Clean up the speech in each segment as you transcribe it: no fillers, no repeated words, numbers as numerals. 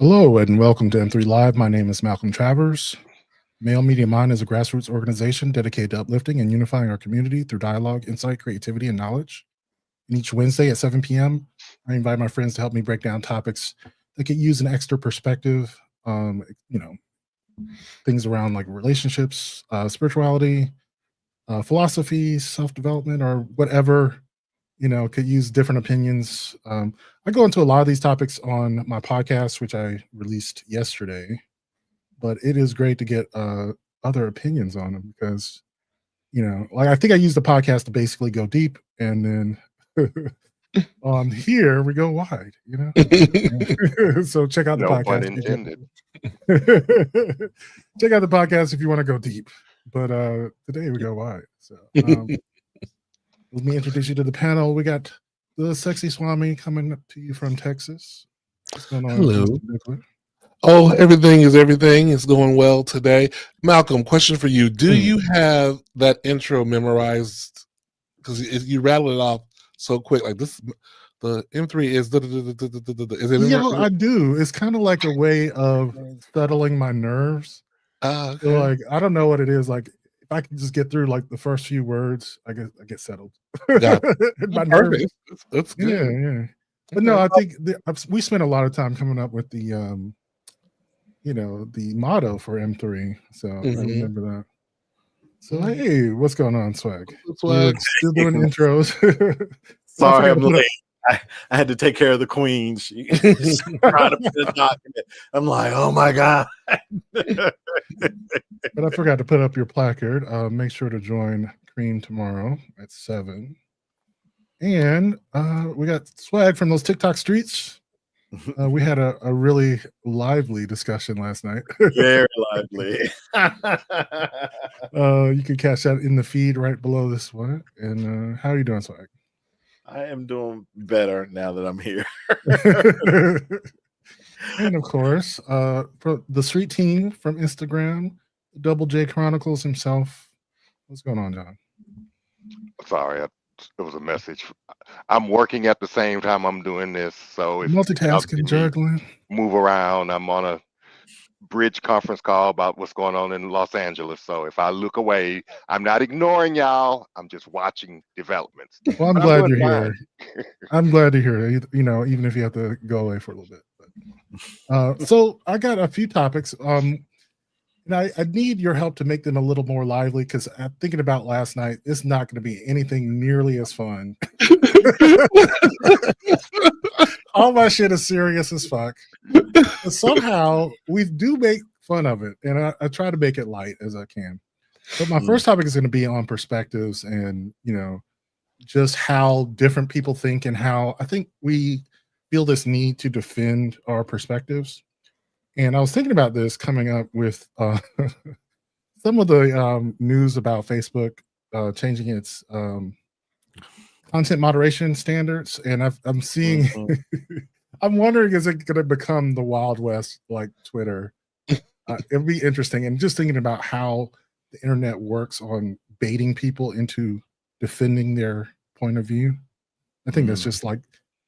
Hello and welcome to M3 Live. My name is Malcolm Travers. Male Media Mind is a grassroots organization dedicated to uplifting and unifying our community through dialogue, insight, creativity, and knowledge. And each Wednesday at 7 p.m., I invite my friends to help me break down topics that could use an extra perspective. Things around like relationships, spirituality, philosophy, self-development, or whatever, could use different opinions. I go into a lot of these topics on my podcast, which I released yesterday, but it is great to get other opinions on them because, like I think I use the podcast to basically go deep, and then on here we go wide, So check out the No podcast. pun intended. Check out the podcast if you want to go deep, but today we go wide. So let me introduce you to the panel. We got the sexy Swami coming up to you from Texas. What's going on? Hello. Oh, everything is everything. It's going well today. Malcolm, question for you. Do you have that intro memorized? Because you rattle it off so quick. Like this, the M3 is... Is it I do. It's kind of like a way of settling my nerves. Okay. So, like, I don't know what it is. Like, if I can just get through like the first few words, I get settled. My nerves. That's good. Yeah. But no, I think we spent a lot of time coming up with the the motto for M3. So I remember that. So hey, what's going on, Swag? Swag. Still doing intros. Sorry, I'm late. I had to take care of the queen. She's trying to put a document. I'm like, oh my God. But I forgot to put up your placard. Make sure to join Cream tomorrow at 7. And we got Swag from those TikTok streets. We had a really lively discussion last night. Very lively. You can catch that in the feed right below this one. And how are you doing, Swag? I am doing better now that I'm here. And of course, the street team from Instagram, Double J Chronicles himself. What's going on, John? Sorry, it was a message. I'm working at the same time I'm doing this, so if multitasking, juggling, move around. I'm on a bridge conference call about what's going on in Los Angeles. So if I look away, I'm not ignoring y'all. I'm just watching developments. Well, I'm glad you're here. I'm glad to hear it. Even if you have to go away for a little bit. So I got a few topics. And I need your help to make them a little more lively because I'm thinking about last night. It's not going to be anything nearly as fun. All my shit is serious as fuck. But somehow we do make fun of it, and I try to make it light as I can. But my first topic is going to be on perspectives and, just how different people think and how I think we feel this need to defend our perspectives. And I was thinking about this coming up with some of the news about Facebook changing its content moderation standards. And I'm seeing, I'm wondering, is it going to become the Wild West like Twitter? It'll be interesting. And just thinking about how the internet works on baiting people into defending their point of view. I think that's just like,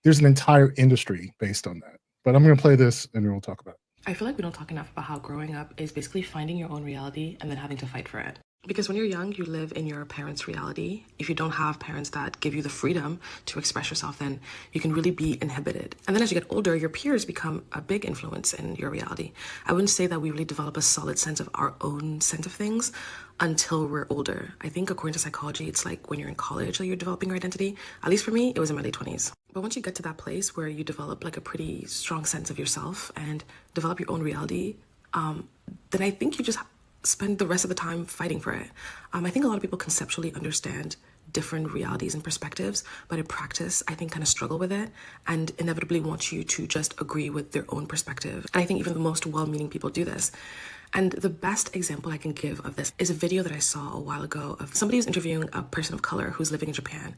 there's an entire industry based on that. But I'm going to play this and then we'll talk about it. I feel like we don't talk enough about how growing up is basically finding your own reality and then having to fight for it. Because when you're young, you live in your parents' reality. If you don't have parents that give you the freedom to express yourself, then you can really be inhibited. And then as you get older, your peers become a big influence in your reality. I wouldn't say that we really develop a solid sense of our own sense of things until we're older. I think according to psychology, it's like when you're in college that you're developing your identity. At least for me, it was in my late 20s. But once you get to that place where you develop like a pretty strong sense of yourself and develop your own reality, then I think you just spend the rest of the time fighting for it. I think a lot of people conceptually understand different realities and perspectives, but in practice, I think kind of struggle with it and inevitably want you to just agree with their own perspective. And I think even the most well-meaning people do this. And the best example I can give of this is a video that I saw a while ago of somebody who's interviewing a person of color who's living in Japan.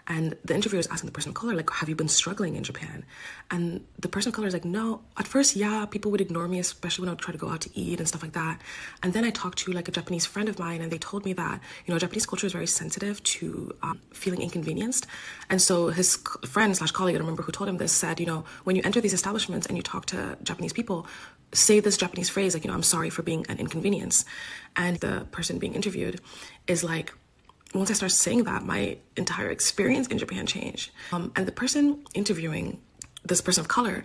And the interviewer is asking the person of color, like, have you been struggling in Japan? And the person of color is like, no. At first, yeah, people would ignore me, especially when I would try to go out to eat and stuff like that. And then I talked to like a Japanese friend of mine, and they told me that, Japanese culture is very sensitive to feeling inconvenienced. And so his friend / colleague, I don't remember who told him this, said, when you enter these establishments and you talk to Japanese people, say this Japanese phrase, like, I'm sorry for being an inconvenience. And the person being interviewed is like, once I started saying that, my entire experience in Japan changed. And the person interviewing this person of color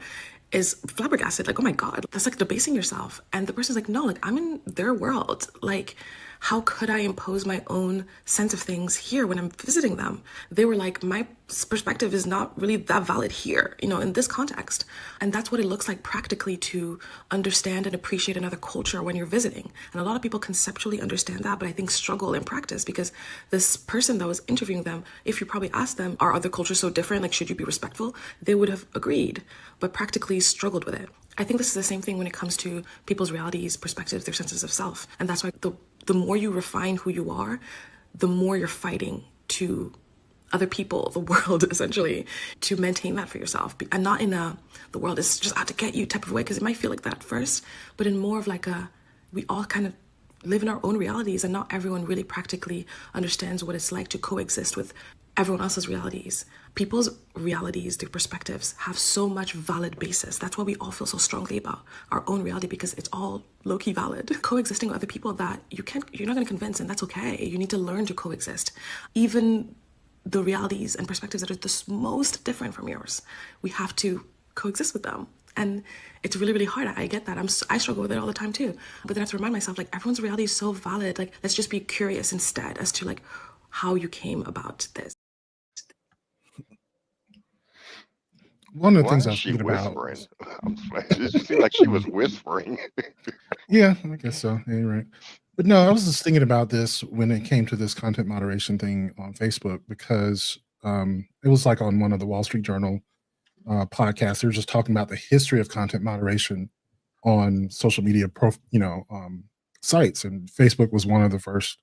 is flabbergasted, like, oh my God, that's like debasing yourself. And the person's like, no, like, I'm in their world. Like, how could I impose my own sense of things here when I'm visiting them? They were like, my perspective is not really that valid here, in this context. And that's what it looks like practically to understand and appreciate another culture when you're visiting. And a lot of people conceptually understand that, but I think struggle in practice, because this person that was interviewing them, if you probably asked them, are other cultures so different? Like, should you be respectful? They would have agreed, but practically struggled with it. I think this is the same thing when it comes to people's realities, perspectives, their senses of self. And that's why the more you refine who you are, the more you're fighting to other people, the world, essentially, to maintain that for yourself. And not in the world is just out to get you type of way, because it might feel like that at first, but in more of like we all kind of live in our own realities, and not everyone really practically understands what it's like to coexist with everyone else's realities. People's realities, their perspectives, have so much valid basis. That's why we all feel so strongly about our own reality, because it's all low-key valid. Coexisting with other people that you're not going to convince, and that's okay. You need to learn to coexist. Even the realities and perspectives that are the most different from yours, we have to coexist with them. And it's really, really hard. I get that. I struggle with it all the time too. But then I have to remind myself, like, everyone's reality is so valid. Like, let's just be curious instead as to like how you came about this. One of the Why things I is was she thinking about. whispering? It just seemed like she was whispering. Yeah, I guess so. Yeah, you're right. But no, I was just thinking about this when it came to this content moderation thing on Facebook, because it was like on one of the Wall Street Journal podcasts. They were just talking about the history of content moderation on social media, sites, and Facebook was one of the first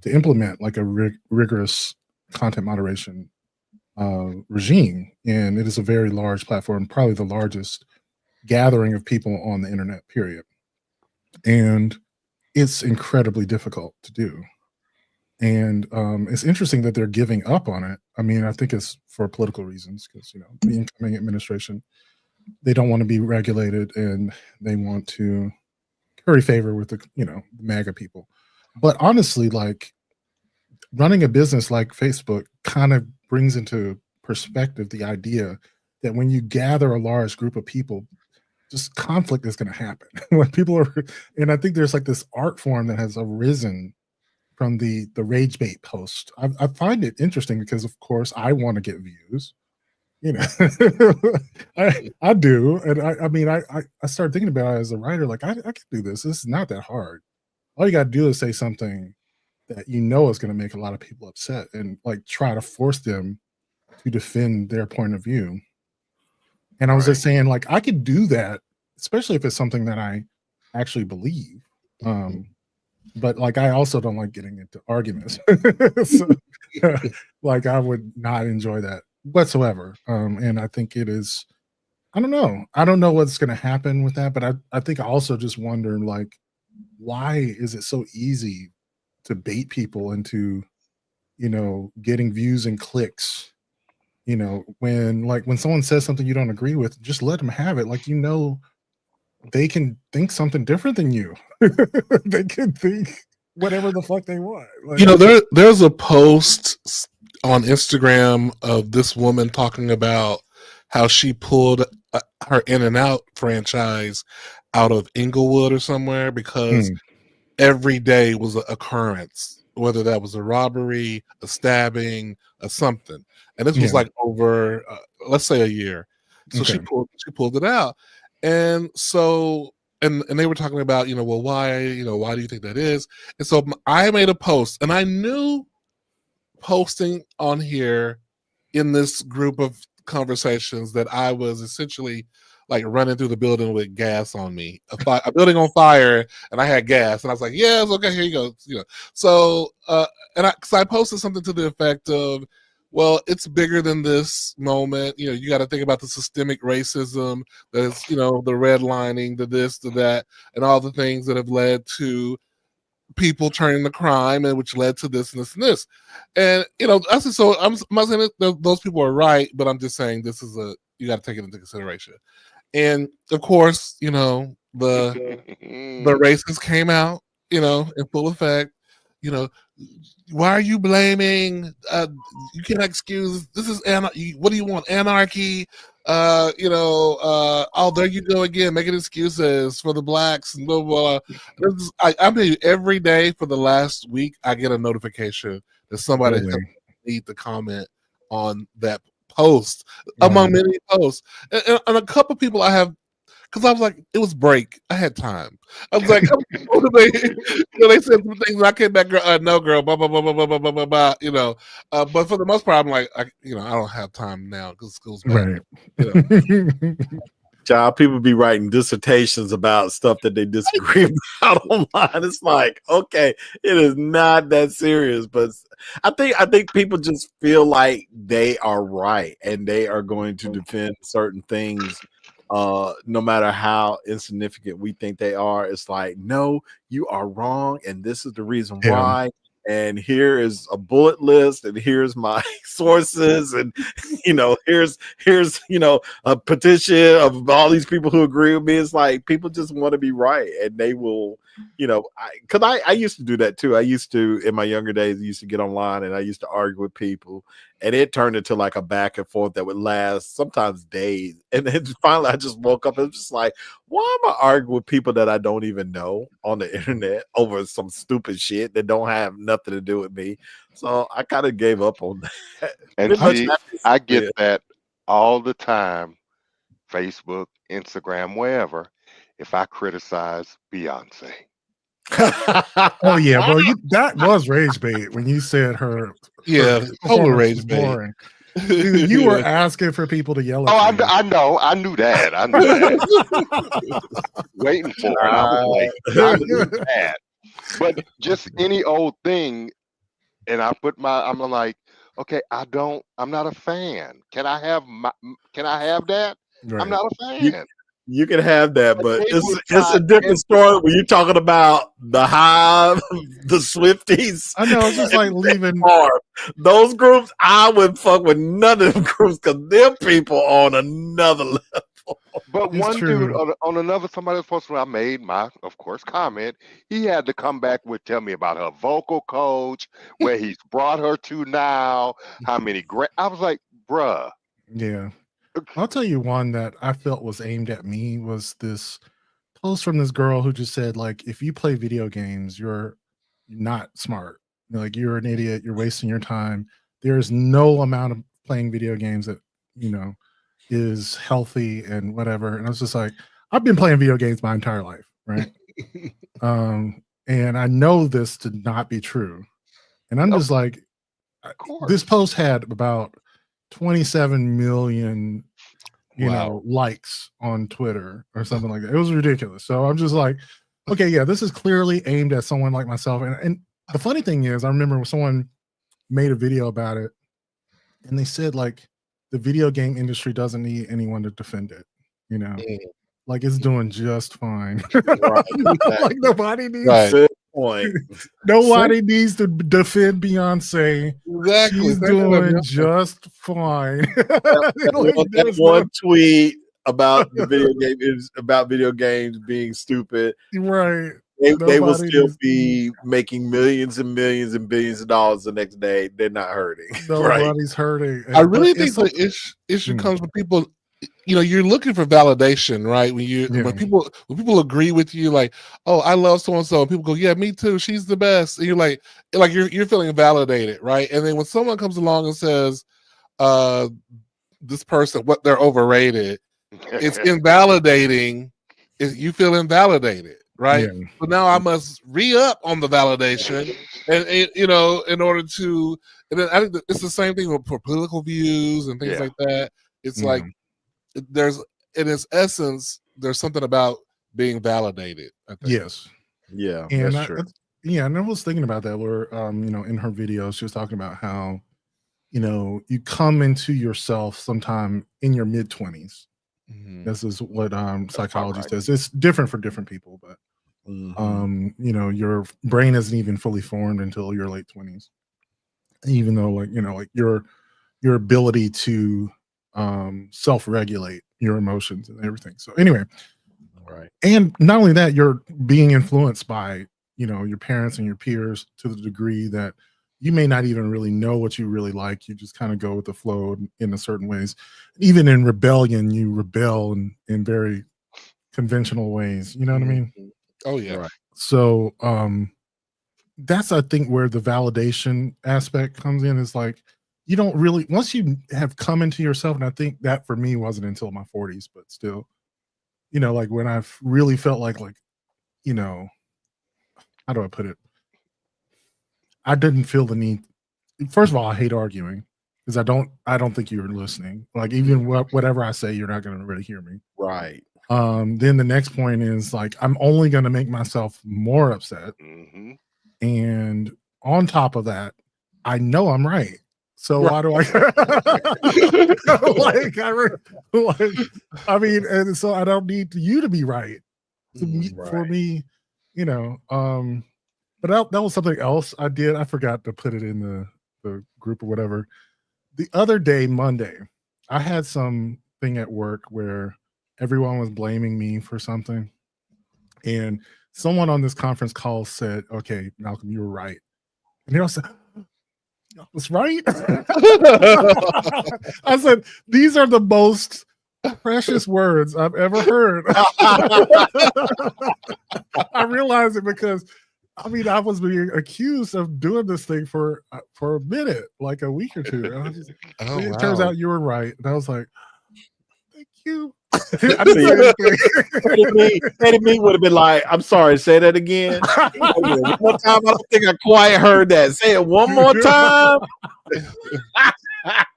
to implement like a rigorous content moderation regime, and it is a very large platform, probably the largest gathering of people on the internet. Period. And it's incredibly difficult to do. And it's interesting that they're giving up on it. I mean, I think it's for political reasons, because the incoming administration, they don't want to be regulated, and they want to curry favor with the MAGA people. But honestly, like, running a business like Facebook kind of brings into perspective the idea that when you gather a large group of people, just conflict is going to happen. When people are, and I think there's like this art form that has arisen from the rage bait post. I find it interesting because, of course, I want to get views. I do, and I mean, I started thinking about it as a writer. Like, I can do this. This is not that hard. All you got to do is say something that is going to make a lot of people upset, and like try to force them to defend their point of view. And I was just saying, like, I could do that, especially if it's something that I actually believe. But like, I also don't like getting into arguments. So, like, I would not enjoy that whatsoever. And I think it is, I don't know what's going to happen with that, but I think I also just wonder, like, why is it so easy to bait people into, getting views and clicks? When someone says something you don't agree with, just let them have it. Like, they can think something different than you. They can think whatever the fuck they want. Like, there's a post on Instagram of this woman talking about how she pulled her In-N-Out franchise out of Inglewood or somewhere because every day was an occurrence, whether that was a robbery, a stabbing, a something. And this was like over, let's say, a year. So she pulled it out. And so, and they were talking about, well, why do you think that is? And so I made a post, and I knew posting on here in this group of conversations that I was essentially like running through the building with gas on me, a building on fire, and I had gas, and I was like, "Yes, okay, here you go." So and because I posted something to the effect of, "Well, it's bigger than this moment. You got to think about the systemic racism, that's the redlining, the this, the that, and all the things that have led to people turning to crime, and which led to this and this and this." And I said, so I'm not saying that those people are right, but I'm just saying you got to take it into consideration. And of course, the racists came out, in full effect. Why are you blaming? You can't excuse. This is what do you want? Anarchy? Oh, there you go again, making excuses for the blacks and blah blah. Blah. I mean, every day for the last week, I get a notification that somebody need to comment on that post among many posts, and a couple people I have. Because I was like, it was break. I had time. I was like, they said some things. And I came back, no, girl, blah blah blah blah blah blah blah blah. But for the most part, I'm like, I don't have time now because school's back. Right. Child, people be writing dissertations about stuff that they disagree about online. It's like, okay, it is not that serious, but I think people just feel like they are right and they are going to defend certain things. No matter how insignificant we think they are, it's like, no, you are wrong, and this is the reason why. And here is a bullet list, and here's my sources, and here's a petition of all these people who agree with me. It's like people just want to be right, and they will, because I used to do that too. I used to, in my younger days, I used to get online and I used to argue with people, and it turned into like a back and forth that would last sometimes days. And then finally, I just woke up and was just like, why am I arguing with people that I don't even know on the internet over some stupid shit that don't have nothing to do with me? So I kind of gave up on that. And see, I get that all the time, Facebook, Instagram, wherever, if I criticize Beyonce. Oh yeah, bro, that was rage bait when you said her total rage bait. Dude, you were asking for people to yell at you. I know. I knew that. Waiting for it. I was like, I knew that. But just any old thing, and I'm like, okay, I'm not a fan. Can I have that? Right. I'm not a fan. You can have that, but it's a different story when you're talking about the Hive, the Swifties. I know, it's just like leaving those groups. I would fuck with none of them groups because they're people on another level. But it's one true. Dude on another somebody's post when I made my, of course, comment, he had to come back with tell me about her vocal coach, where he's brought her to now, how many I was like, bruh. Yeah. I'll tell you one that I felt was aimed at me was this post from this girl who just said, like, if you play video games, you're not smart. Like, you're an idiot. You're wasting your time. There is no amount of playing video games that, is healthy and whatever. And I was just like, I've been playing video games my entire life, right? And I know this to not be true. And I'm just like, this post had about 27 million likes on Twitter or something like that. It was ridiculous. So I'm just like, okay, yeah, this is clearly aimed at someone like myself. And the funny thing is, I remember when someone made a video about it and they said, like, the video game industry doesn't need anyone to defend it, like it's doing just fine. Like nobody needs nobody needs to defend Beyonce. Exactly. She's doing just fine. That one tweet about the video games being stupid. Right. They will still be making millions and millions and billions of dollars the next day. They're not hurting. Nobody's hurting. I really think the issue comes from people. You're looking for validation, right? When people agree with you, like, oh, I love so and so, and people go, yeah, me too. She's the best. And you're like you're feeling validated, right? And then when someone comes along and says, this person, they're overrated, it's invalidating. You feel invalidated. right? Yeah. So now I must re-up on the validation, and you know, in order to. And then I think that it's the same thing for political views and things Yeah. like that. It's Yeah. like there's, in its essence, there's something about being validated. I think. Yes. Yeah, And that's true. yeah, and I was thinking about that where you know, in her video, she was talking about how, you know, you come into yourself sometime in your mid-20s. Mhm. This is what psychology right. says. It's different for different people, but Mhm. you know, your brain isn't even fully formed until your late 20s. Even though, like, you know, like your ability to self-regulate your emotions and everything. So anyway, Right. and not only that, you're being influenced by, you know, your parents and your peers to the degree that you may not even really know what you really like. You just kind of go with the flow in a certain ways. Even in rebellion, you rebel in very conventional ways. You know what I mean? Mhm. Oh yeah. Right. So that's, I think, where the validation aspect comes in. Is like, you don't really, once you have come into yourself, and I think that for me wasn't until my 40s, but still, you know, like when I've really felt like, you know, how do I put it? I didn't feel the need. First of all, I hate arguing because I don't think you're listening. Like, even whatever I say, you're not going to really hear me. Right. Then the next point is like, I'm only going to make myself more upset. Mm-hmm. And on top of that, I know I'm right. So why do I I mean, and so I don't need you to be right. For me, you know, but that was something else I did. I forgot to put it in the group or whatever. The other day, Monday, I had something at work where everyone was blaming me for something. And someone on this conference call said, "Okay, Malcolm, you were right." And they all said, "I was right." I said, "These are the most precious words I've ever heard." I realized it because, I mean, I was being accused of doing this thing for a minute, like a week or two. And I was just, it turns out you were right. And I was like, "Thank you." I didn't say anything. Eddie would have been like, "I'm sorry, say that again." One more time. I don't think I quite heard that. Say it one more time.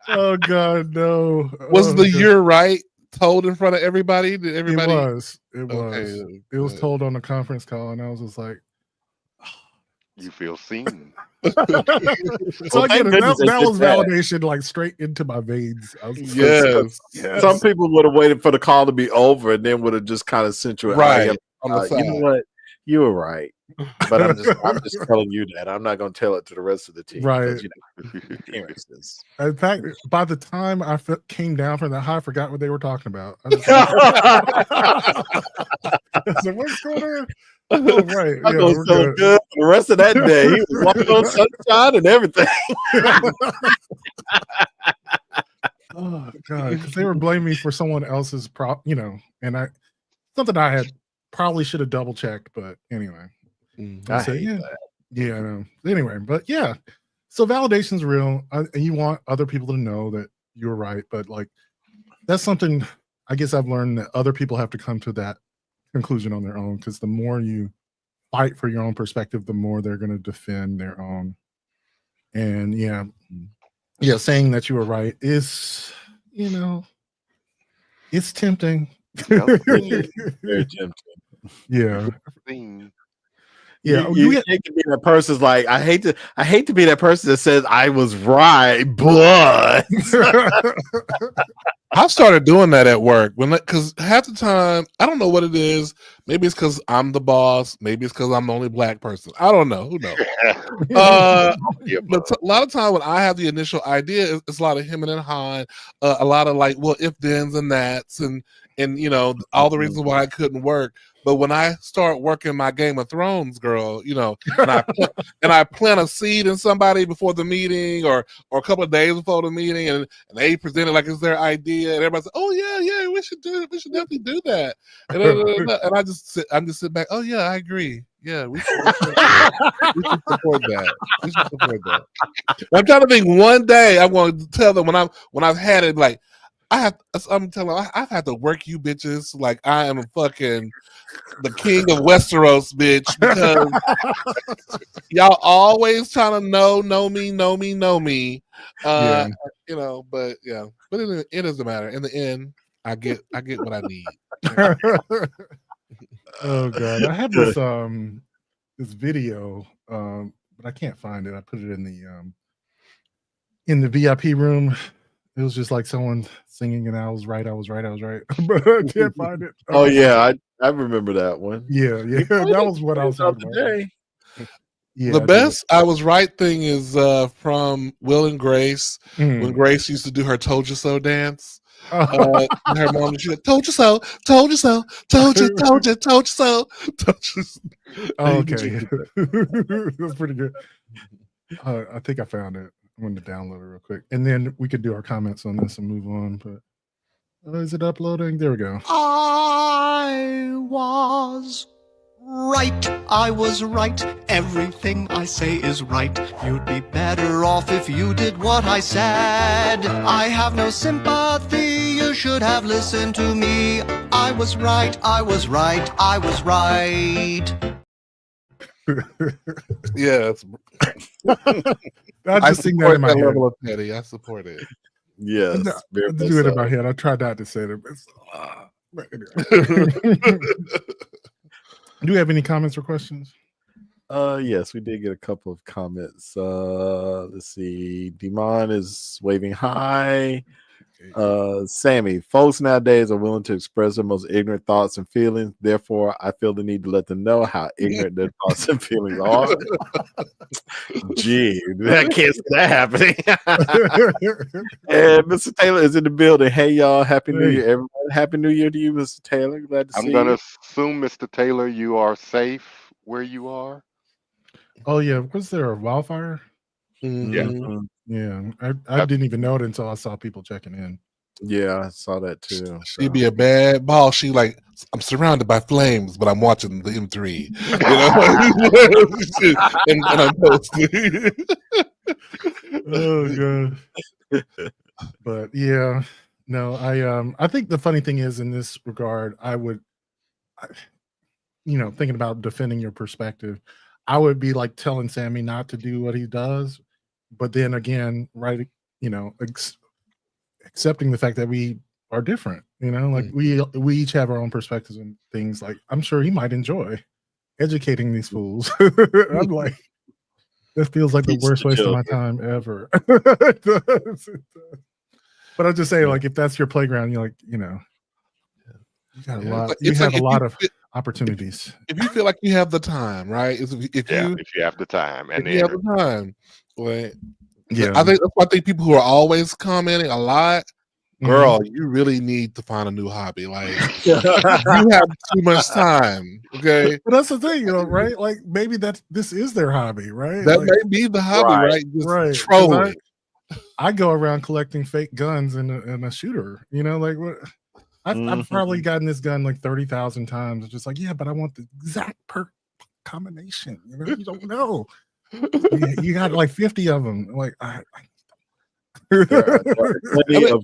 Oh God, no. Was the "you're right" told in front of everybody? Did everybody? It was. Okay, It was told on the conference call, and I was just like, You feel seen. so Well, again, thank goodness they that did was that. validation, like straight into my veins. I was like, Yes. yes. Some people would have waited for the call to be over and then would have just kind of sent you an Right, IM. on the You know side. what? You were right. But I'm just telling you that. I'm not going to tell it to the rest of the team. Right. You know, appearances. In fact, by the time I came down from that high, I forgot what they were talking about. I said, "What's going on?" Oh, right. I'm Yeah, going to tell good for the rest of that day. He was walking on sunshine and everything. Oh God, because they were blaming me for someone else's you know, and something I had probably should have double checked, but anyway. I hate that. Yeah, I know. Anyway, but yeah, so validation's real, and you want other people to know that you're right, but like, that's something I guess I've learned that other people have to come to that conclusion on their own, because the more you fight for your own perspective, the more they're going to defend their own. And yeah, saying that you were right is, you know, it's tempting. Yep. Very tempting. Yeah. Seen. Yeah, you hate to be that person's like, I hate to be that person that says I was right, but I've started doing that at work because half the time I don't know what it is. Maybe it's because I'm the boss. Maybe it's because I'm the only black person. I don't know. Who knows? But a lot of time when I have the initial idea, it's a lot of him and Han, a lot of like, well, if thens and that's, and you know, all the reasons why it couldn't work. But when I start working my Game of Thrones, girl, you know, and I plant a seed in somebody before the meeting or a couple of days before the meeting, and they present it like it's their idea, and everybody says, "Oh yeah, we should definitely do that." And I'm just sitting back. Oh yeah, I agree. Yeah, we should support that. We should support that. I'm trying to think one day I'm going to tell them when I've had it like, I'm telling you, I've had to work you bitches like I am a fucking the king of Westeros, bitch, because y'all always trying to know me. Yeah. You know, but yeah, but it doesn't matter. In the end, I get what I need. Oh god, I had this video, but I can't find it. I put it in the VIP room. It was just like someone singing, and I was right, but I can't find it. Oh yeah, I remember that one. Yeah, that was what I was talking about. Today. Yeah, The best I was right thing is from Will and Grace when Grace used to do her "Told You So" dance. Her mom, she like, "Told you so, told you so, told you so, told you so." Oh, okay, that's pretty good. I think I found it. I'm going to download it real quick, and then we could do our comments on this and move on. But is it uploading? There we go. I was right. I was right. Everything I say is right. You'd be better off if you did what I said. I have no sympathy. You should have listened to me. I was right. I was right. I was right. Yes, I just sing that in my head. Level of petty. I support it. Yes, I do it in my head. I try not to say it. But anyway. Do you have any comments or questions? Yes, we did get a couple of comments. Let's see. Demon is waving hi. Sammy, folks nowadays are willing to express their most ignorant thoughts and feelings. Therefore, I feel the need to let them know how ignorant their thoughts and feelings are. Gee, that can't see that happening. And Mr. Taylor is in the building. Hey, y'all. Happy New Year, everyone. Happy New Year to you, Mr. Taylor. Glad to see you. I'm going to assume, Mr. Taylor, you are safe where you are. Oh, yeah. Was there a wildfire? Mm-hmm. Yeah. I didn't even know it until I saw people checking in. Yeah, I saw that too. She'd be a bad boss. She like, I'm surrounded by flames, but I'm watching the M3. You know, and I'm posting. Oh god. But yeah, no, I think the funny thing is in this regard, thinking about defending your perspective, I would be like telling Sammy not to do what he does, but then again, right, accepting the fact that we are different, like we each have our own perspectives and things. Like I'm sure he might enjoy educating these fools. I'm like, that feels like the worst waste of my time ever. But I'm just saying, like, if that's your playground, you're like, you got a lot. You have a lot of opportunities. If you feel like you have the time, right? If you have the time, and you have the time, like, yeah, I think people who are always commenting a lot, girl, you really need to find a new hobby. Like, you have too much time. Okay, but that's the thing, right? Like, maybe this is their hobby, right? That like, may be the hobby, right? Right. Trolling. I go around collecting fake guns and a shooter. Like what? I've probably gotten this gun like 30,000 times. It's just like, yeah, but I want the exact combination. You don't know. You got like 50 of them. Like, there are plenty of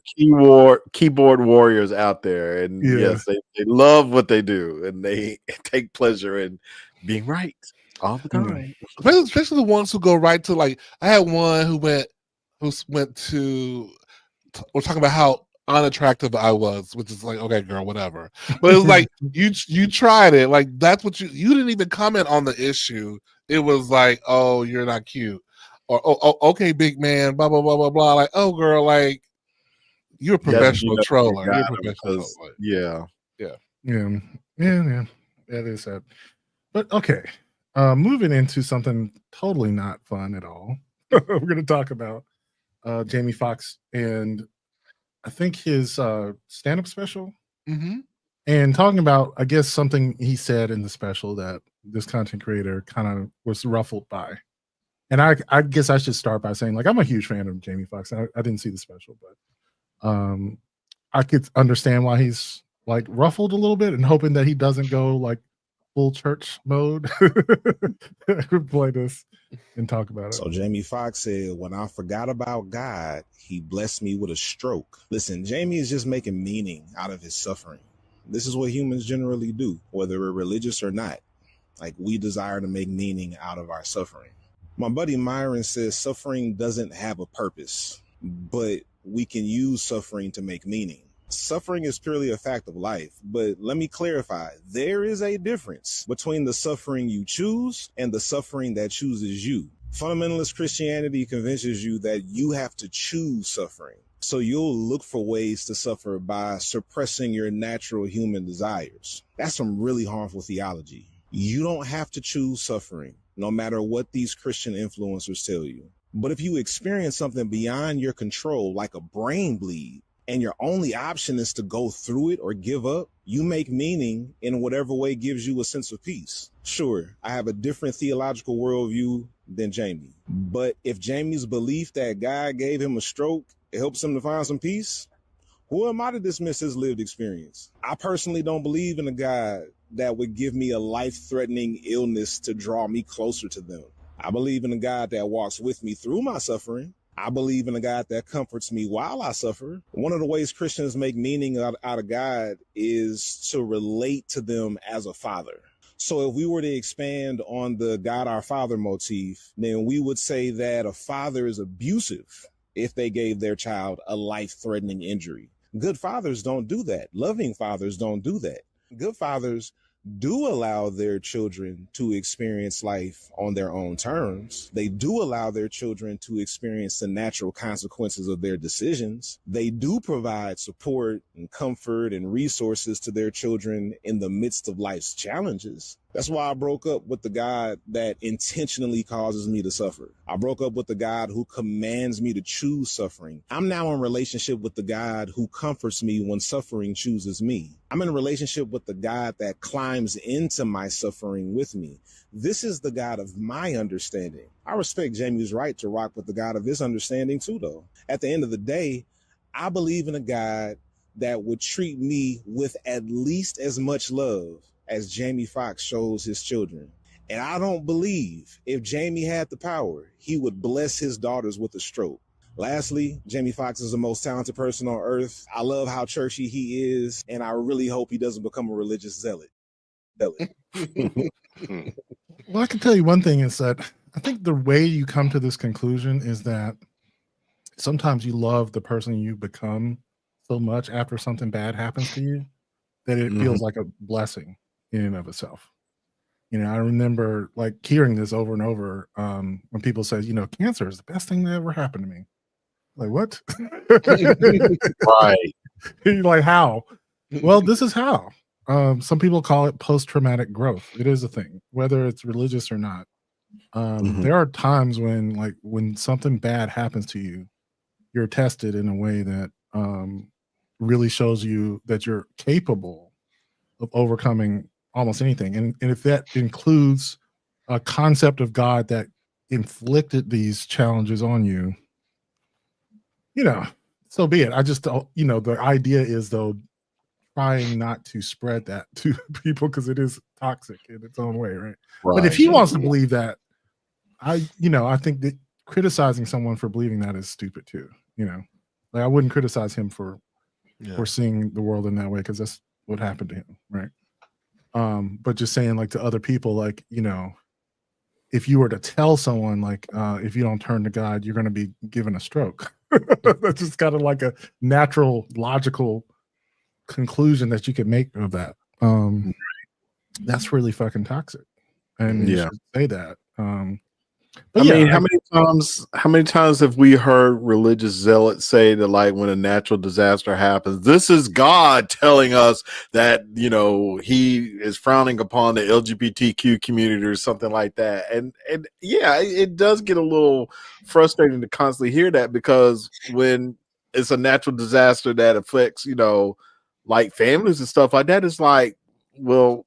keyboard warriors out there, and yes, they love what they do, and they take pleasure in being right all the time. Especially the ones who go right to, like, I had one who went to. We're talking about how unattractive I was, which is like, okay, girl, whatever. But it was like you tried it. Like, that's what you didn't even comment on the issue. It was like, oh, you're not cute. Or oh, okay, big man, blah blah blah blah blah. Like, oh, girl, like, you're a professional troller. You're a professional troller. Yeah. That is that. But okay, moving into something totally not fun at all. We're going to talk about Jamie Foxx and I think his stand-up special, and talking about, I guess, something he said in the special that this content creator kind of was ruffled by. And I guess I should start by saying, like, I'm a huge fan of Jamie Foxx. I didn't see the special, but I could understand why he's like ruffled a little bit and hoping that he doesn't go like full church mode, we play this and talk about it. So Jamie Foxx said, when I forgot about God, he blessed me with a stroke. Listen, Jamie is just making meaning out of his suffering. This is what humans generally do, whether we're religious or not. Like, we desire to make meaning out of our suffering. My buddy Myron says suffering doesn't have a purpose, but we can use suffering to make meaning. Suffering is purely a fact of life, but let me clarify, there is a difference between the suffering you choose and the suffering that chooses you. Fundamentalist Christianity convinces you that you have to choose suffering. So you'll look for ways to suffer by suppressing your natural human desires. That's some really harmful theology. You don't have to choose suffering, no matter what these Christian influencers tell you. But if you experience something beyond your control, like a brain bleed, and your only option is to go through it or give up, you make meaning in whatever way gives you a sense of peace. Sure, I have a different theological worldview than Jamie, but if Jamie's belief that God gave him a stroke, it helps him to find some peace, who am I to dismiss his lived experience? I personally don't believe in a God that would give me a life-threatening illness to draw me closer to them. I believe in a God that walks with me through my suffering. I believe in a God that comforts me while I suffer. One of the ways Christians make meaning out of God is to relate to them as a father. So if we were to expand on the God our Father motif, then we would say that a father is abusive if they gave their child a life-threatening injury. Good fathers don't do that. Loving fathers don't do that. Good fathers do allow their children to experience life on their own terms. They do allow their children to experience the natural consequences of their decisions. They do provide support and comfort and resources to their children in the midst of life's challenges. That's why I broke up with the God that intentionally causes me to suffer. I broke up with the God who commands me to choose suffering. I'm now in relationship with the God who comforts me when suffering chooses me. I'm in a relationship with the God that climbs into my suffering with me. This is the God of my understanding. I respect Jamie's right to rock with the God of his understanding too, though. At the end of the day, I believe in a God that would treat me with at least as much love as Jamie Foxx shows his children. And I don't believe if Jamie had the power, he would bless his daughters with a stroke. Lastly, Jamie Foxx is the most talented person on earth. I love how churchy he is, and I really hope he doesn't become a religious zealot. Well, I can tell you one thing is that I think the way you come to this conclusion is that sometimes you love the person you become so much after something bad happens to you that it feels like a blessing in and of itself. You know, I remember like hearing this over and over when people say, you know, cancer is the best thing that ever happened to me. Like, what? Right. You're like, how? Well, this is how. Some people call it post-traumatic growth. It is a thing, whether it's religious or not. There are times when something bad happens to you, you're tested in a way that really shows you that you're capable of overcoming almost anything. And if that includes a concept of God that inflicted these challenges on you, you know, so be it. I just, you know, the idea is though, trying not to spread that to people because it is toxic in its own way, right? But if he wants to believe that, I think that criticizing someone for believing that is stupid too. You know, like I wouldn't criticize him for seeing the world in that way because that's what happened to him, right? But just saying like to other people, like, you know, if you were to tell someone like if you don't turn to God, you're going to be given a stroke. That's just kind of like a natural, logical conclusion that you can make of that. That's really fucking toxic, and you should say that. But I mean, how many times have we heard religious zealots say that, like, when a natural disaster happens, this is God telling us that, you know, he is frowning upon the LGBTQ community or something like that. And yeah, it does get a little frustrating to constantly hear that, because when it's a natural disaster that affects, you know, like families and stuff like that, it's like, well,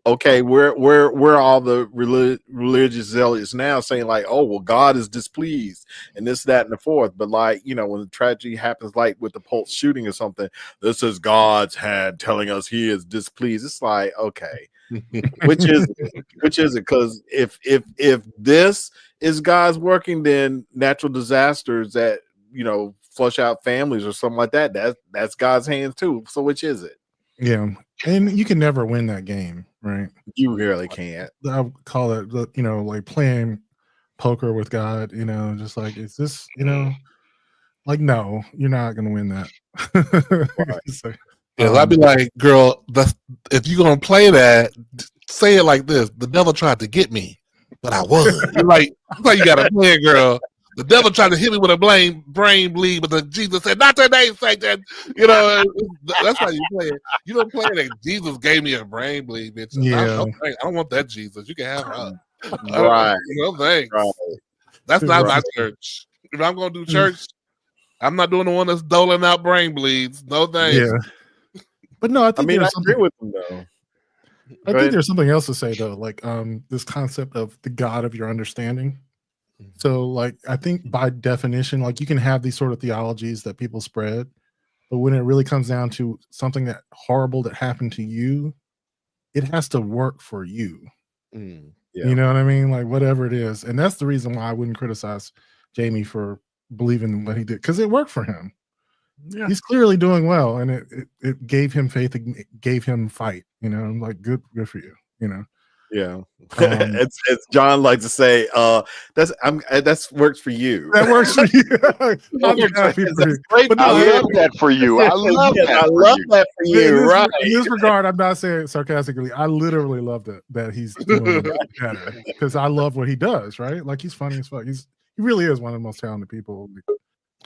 okay, where are all the religious zealots now saying like, oh, well, God is displeased and this, that, and the fourth. But like, you know, when the tragedy happens, like with the Pulse shooting or something, this is God's hand telling us he is displeased. It's like, okay, Which is it? Because if this is God's working, then natural disasters that flush out families or something like that's God's hands too. So which is it? Yeah, and you can never win that game, right? You really can't. I would call it, like playing poker with God. Just like, is this, like, no, you're not gonna win that. So, I'd be like, girl, if you're gonna play that, say it like this: the devil tried to get me, but I won. You're like, that's how you gotta play it, girl. The devil tried to hit me with a brain bleed, but then Jesus said, "Not today, Satan." That's how you play it. You don't play it like Jesus gave me a brain bleed, bitch. Yeah. I don't want that Jesus. You can have her. Right. No thanks. Right. That's not my church. If I'm gonna do church, I'm not doing the one that's doling out brain bleeds. No thanks. Yeah. But no, I think I agree with them though. I think there's something else to say though, like this concept of the God of your understanding. So, like, I think by definition, like, you can have these sort of theologies that people spread, but when it really comes down to something that horrible that happened to you, it has to work for you. Yeah. You know what I mean? Like, whatever it is. And that's the reason why I wouldn't criticize Jamie for believing what he did, because it worked for him. Yeah. He's clearly doing well, and it gave him faith, it gave him fight. I'm like, good for you. Yeah, it's John likes to say, that's works for you. That works for you. I love that for you. I love that for you. Right. In this regard, I'm not saying it sarcastically. I literally love that he's doing better because I love what he does. Right, like he's funny as fuck. He really is one of the most talented people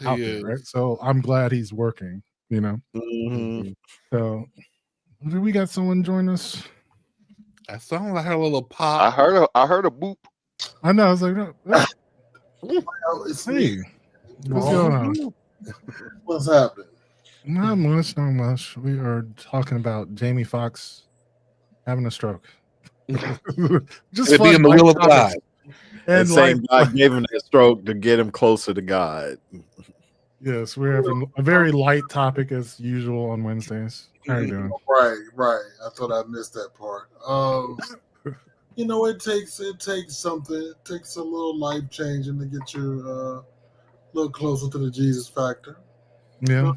out there. Right, so I'm glad he's working. Mm-hmm. So, do we got someone join us? I sound like I heard a little pop. I heard a boop. I know. I was like, no. Hey, what's going on? What's happening? Not much. We are talking about Jamie Foxx having a stroke. Just it being the will of God. And saying God gave him that stroke to get him closer to God. Yes, we're having a very light topic as usual on Wednesdays. How are you doing? Right. I thought I missed that part. It takes something. It takes a little life changing to get you a little closer to the Jesus factor. Yeah.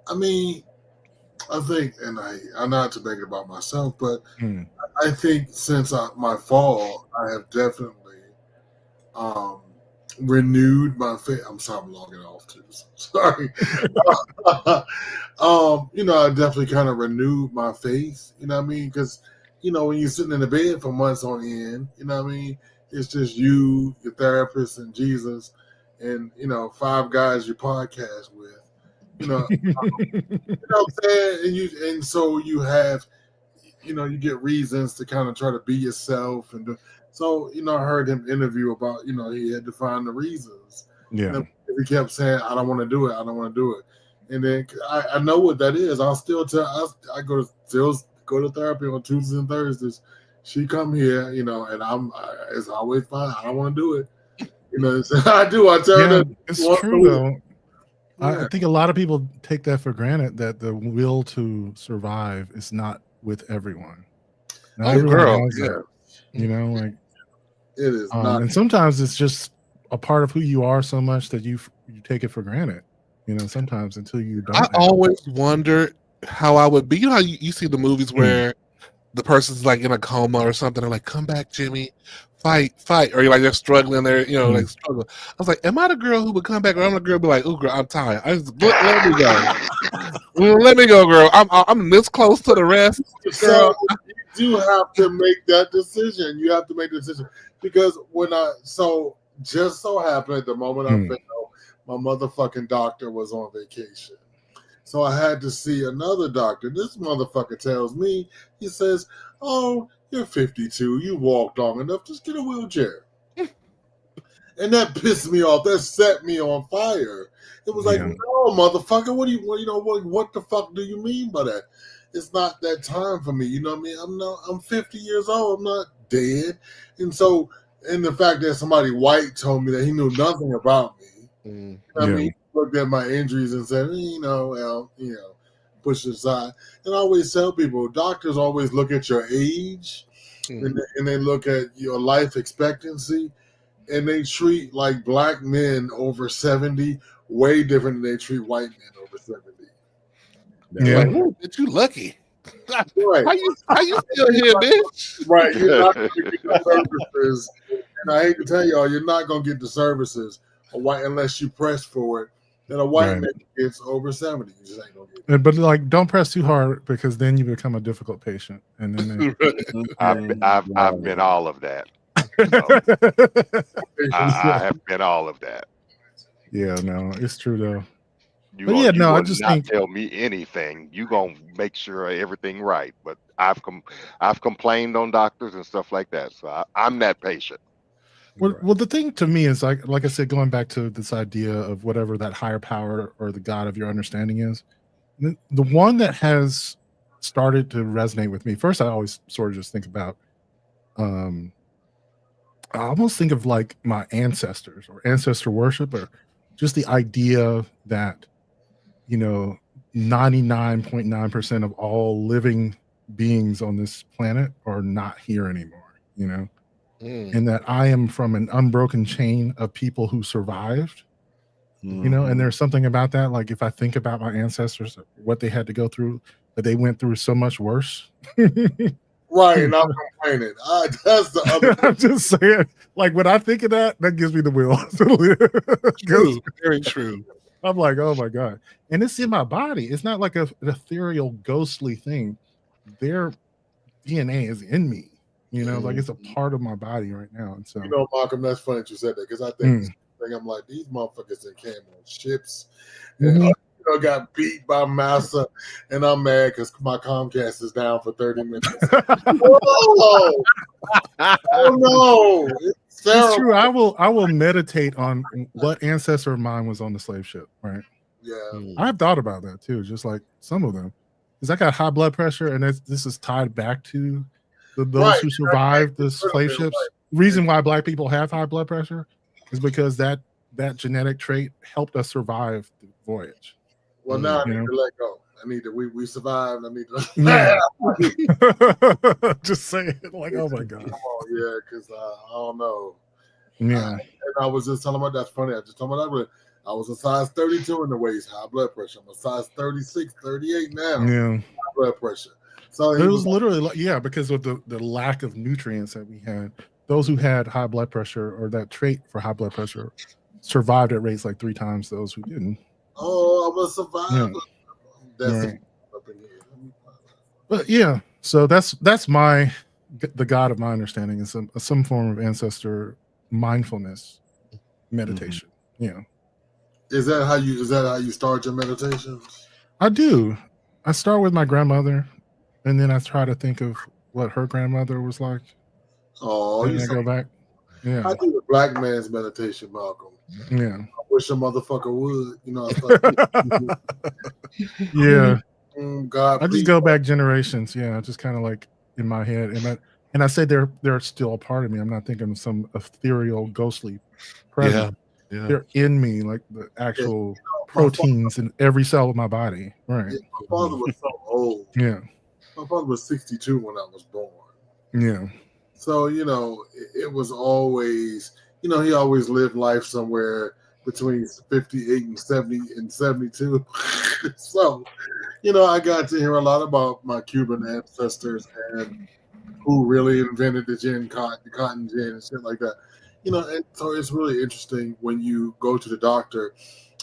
I mean, I think, and I'm not to make it about myself, but I think since my fall, I have definitely renewed my faith. I'm sorry, I'm logging off too. Sorry. I definitely kind of renewed my faith. You know what I mean? Because when you're sitting in the bed for months on end, you know what I mean? It's just you, your therapist, and Jesus, and 5 guys you podcast with. You know what I'm saying? And so you have, you get reasons to kind of try to be yourself and. So, I heard him interview about, he had to find the reasons. Yeah. He kept saying, I don't want to do it. I don't want to do it. And then I know what that is. I'll still I go to therapy on Tuesdays and Thursdays. She come here, and it's always fine. I don't want to do it. So I do. I tell her that. It's true, though. Yeah. I think a lot of people take that for granted that the will to survive is not with everyone. Not everyone knows that. Like it is not. And sometimes it's just a part of who you are so much that you take it for granted. Sometimes until you don't. I always wonder how I would be. How you see the movies where the person's like in a coma or something. They're like, "Come back, Jimmy, fight!" Or you're like they're struggling. They're like struggling. I was like, "Am I the girl who would come back?" Or I'm the girl who be like, "Ooh, girl, I'm tired. Let me go. Let me go, girl. I'm this close to the rest." Girl. You have to make that decision. You have to make the decision because just so happened at the moment I fell, my motherfucking doctor was on vacation. So I had to see another doctor. This motherfucker tells me, he says, "Oh, you're 52. You walked long enough. Just get a wheelchair." And that pissed me off. That set me on fire. It was like, no, motherfucker. What the fuck do you mean by that? It's not that time for me. You know what I mean? I'm 50 years old. I'm not dead. And the fact that somebody white told me that he knew nothing about me. I mean, he looked at my injuries and said, push it aside. And I always tell people, doctors always look at your age and they look at your life expectancy, and they treat like black men over 70 way different than they treat white men over 70. Yeah. Like, ooh, bitch, you lucky. Right. How you still here, bitch? Right. You're not going to get the services. And I hate to tell y'all, you're not going to get the services unless you press for it. That a white man gets over 70. You just ain't going to get it. But like, don't press too hard, because then you become a difficult patient. And then I've been all of that. So, I have been all of that. Yeah, no, it's true though. I just think tell me anything. You gonna make sure everything right. But I've complained on doctors and stuff like that. So I'm that patient. Well, the thing to me is like I said, going back to this idea of whatever that higher power or the God of your understanding is, the one that has started to resonate with me. First, I always sort of just think about, I almost think of like my ancestors or ancestor worship, or just the idea that, 99.9% of all living beings on this planet are not here anymore, and that I am from an unbroken chain of people who survived, and there's something about that. Like, if I think about my ancestors, what they had to go through, that they went through so much worse. Right, and I'm complaining. That's the other I'm just saying, like, when I think of that gives me the will to live. True, very true. I'm like, oh my God. And it's in my body. It's not like an ethereal, ghostly thing. Their DNA is in me, like it's a part of my body right now. And so, Malcolm, that's funny that you said that, because I think I'm like, these motherfuckers that came on ships and got beat by Massa, and I'm mad because my Comcast is down for 30 minutes. Oh no, it's true. I will meditate on what ancestor of mine was on the slave ship, right? Yeah, I've thought about that too, just like some of them, because I got high blood pressure, and this is tied back to those who survived the slave ships. Reason why Black people have high blood pressure is because that genetic trait helped us survive the voyage. Well, now I need to let go. I need to. We survived. I need to. Yeah. Just saying, like, oh my God. Yeah, because I don't know. Yeah. And I was just telling about that's funny. I just told my that I was a size 32 in the waist, high blood pressure. I'm a size 36, 38 now. Yeah. High blood pressure. So it was literally because of the lack of nutrients that we had. Those who had high blood pressure, or that trait for high blood pressure, survived at rates like 3 times those who didn't. Oh, I'm a survivor. Yeah. That's right. But yeah, so that's the God of my understanding is some form of ancestor mindfulness meditation. Yeah. Is that how you start your meditations? I do. I start with my grandmother, and then I try to think of what her grandmother was like. Oh, and I go back. Yeah. I do the black man's meditation, Malcolm. Yeah. I wish a motherfucker would. Yeah. God, I just go back generations. Yeah, just kind of like in my head, and I say they're still a part of me. I'm not thinking of some ethereal, ghostly presence. Yeah. They're in me, like the actual proteins in every cell of my body. Right. Yeah, my father was so old. Yeah. My father was 62 when I was born. Yeah. So, it was always, he always lived life somewhere between 58 and 70 and 72. So, I got to hear a lot about my Cuban ancestors and who really invented the cotton gin and shit like that. And so it's really interesting when you go to the doctor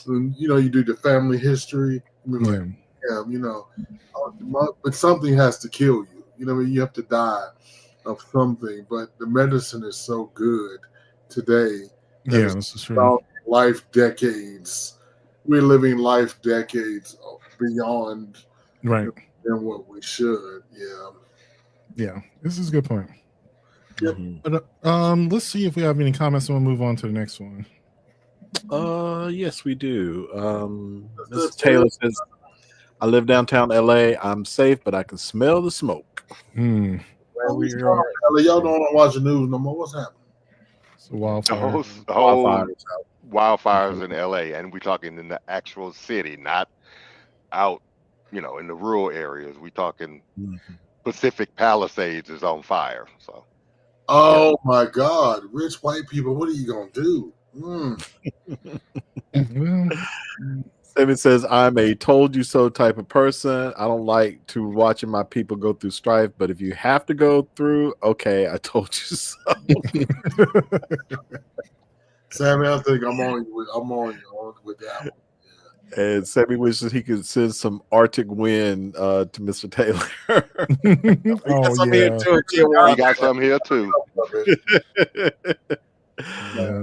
and, you do the family history. Like, but something has to kill you. You have to die of something, but the medicine is so good today. Yeah, this is true. Life decades. We're living life decades beyond than what we should. Yeah. Yeah, this is a good point. Yep. But let's see if we have any comments, and we'll move on to the next one. Yes, we do. Mr. Taylor says, I live downtown LA. I'm safe, but I can smell the smoke. Y'all don't want to watch the news no more. What's happening? It's a wildfire. Wildfires in LA, and we're talking in the actual city, not out you know, in the rural areas. We talking Mhm. Pacific Palisades is on fire. So Oh my God, rich white people, what are you gonna do? Well, Sammy says, I'm a told you so type of person. I don't like to watching my people go through strife, but if you have to go through, okay, I told you so. Sammy, I think I'm on you with that one. And Sammy wishes he could send some Arctic wind to Mr. Taylor. oh Some here yeah, too, we got some here too. yeah,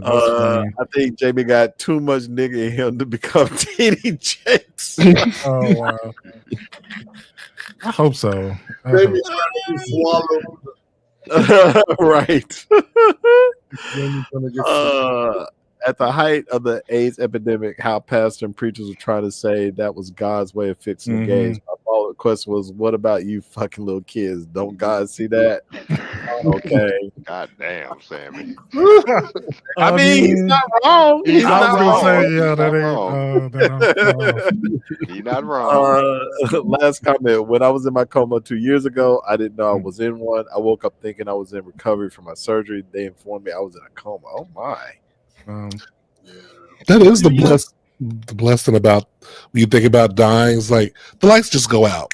that's funny. I think Jamie got too much nigga in him to become TD Jakes. Oh wow, I hope so. I Jamie hope. trying to be swallowed. Right. Jamie's gonna get At the height of the AIDS epidemic, how pastors and preachers were trying to say that was God's way of fixing the gays. My follow-up question was, what about you fucking little kids? Don't God see that? Okay. God damn, Sammy. I mean, he's not wrong. He's I not was gonna wrong. say, yeah, He's that not ain't. wrong. He's not wrong. Last comment. When I was in my coma 2 years ago, I didn't know I was in one. I woke up thinking I was in recovery from my surgery. They informed me I was in a coma. Oh my. That is the blessing about when you think about dying. It's like the lights just go out.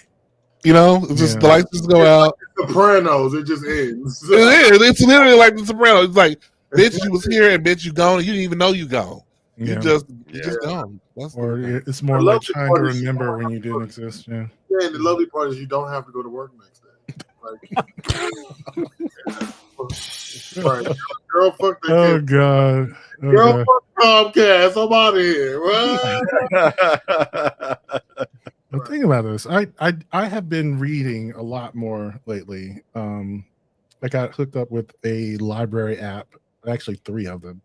You know, it's just the lights just go out. Sopranos, it just ends. It's literally like the Sopranos. It's like, bitch, you was here and bitch, you gone. You didn't even know you gone. You just gone. That's or the it's more like trying to remember when you didn't exist. Yeah. Yeah, and the lovely part is you don't have to go to work next day. Like, right. Girl, fuck that Oh kid. God. Oh, Girl, God. fuck Comcast. I'm out of here. What? But think about this. I have been reading a lot more lately. I got hooked up with a library app, actually 3 of them.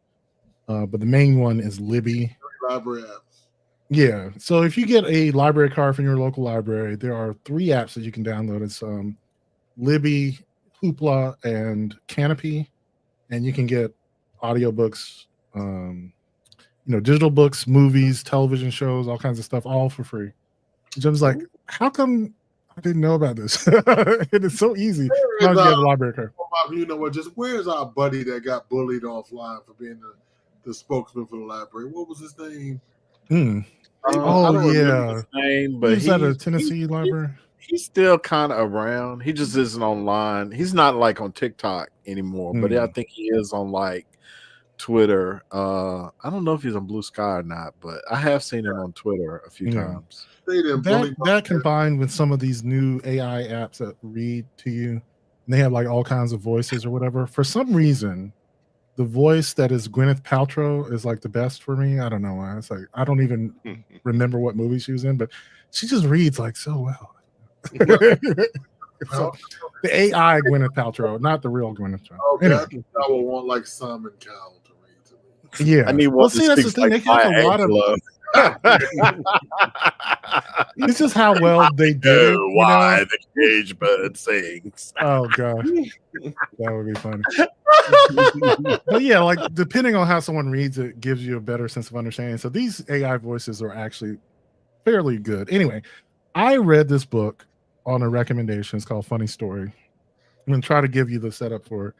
But the main one is Libby. Library apps. Yeah. So if you get a library card from your local library, there are 3 apps that you can download. It's Libby, Hoopla, and Canopy, and you can get audiobooks, digital books, movies, television shows, all kinds of stuff, all for free. So I was like, how come I didn't know about this? It is so easy. As long as you have a library card. You know what? Just where's our buddy that got bullied offline for being the spokesman for the library? What was his name? I don't remember his name, but he's at a Tennessee library. He's still kind of around. He just isn't online. He's not like on TikTok anymore, but I think he is on like Twitter. I don't know if he's on Blue Sky or not, but I have seen him on Twitter a few times. That combined with some of these new AI apps that read to you, and they have like all kinds of voices or whatever. For some reason, the voice that is Gwyneth Paltrow is like the best for me. I don't know why. It's like I don't even remember what movie she was in, but she just reads like so well. So, the AI Gwyneth Paltrow, not the real Gwyneth Paltrow. Okay, anyway. I would want like Simon Cowell to read to me. Yeah, I need one see, that's the thing. They have a lot of. It's just how well they did it. Why the cage bird sings? Oh god, that would be funny. But yeah, like depending on how someone reads it, gives you a better sense of understanding. So these AI voices are actually fairly good. Anyway, I read this book on a recommendation. It's called Funny Story. I'm gonna try to give you the setup for it.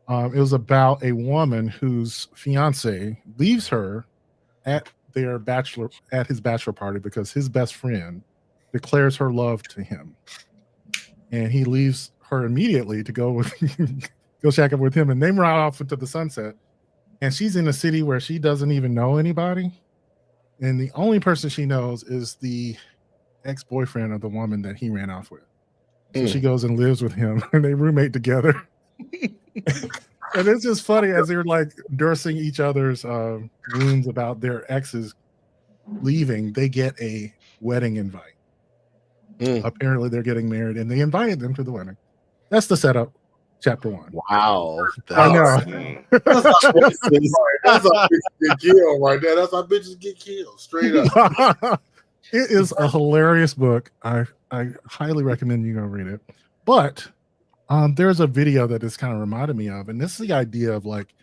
It was about a woman whose fiance leaves her at his bachelor party because his best friend declares her love to him, and he leaves her immediately to go shack up with him, and they ride off into the sunset. And she's in a city where she doesn't even know anybody, and the only person she knows is the ex-boyfriend of the woman that he ran off with. So she goes and lives with him, and they roommate together. And it's just funny as they're like nursing each other's wounds about their exes leaving. They get a wedding invite. Apparently, they're getting married, and they invited them to the wedding. That's the setup. Chapter 1. Wow, I know. That's how bitches get killed right there. That's how bitches get killed. Straight up. It is a hilarious book. I highly recommend you go read it. But there's a video that this kind of reminded me of, and this is the idea of like,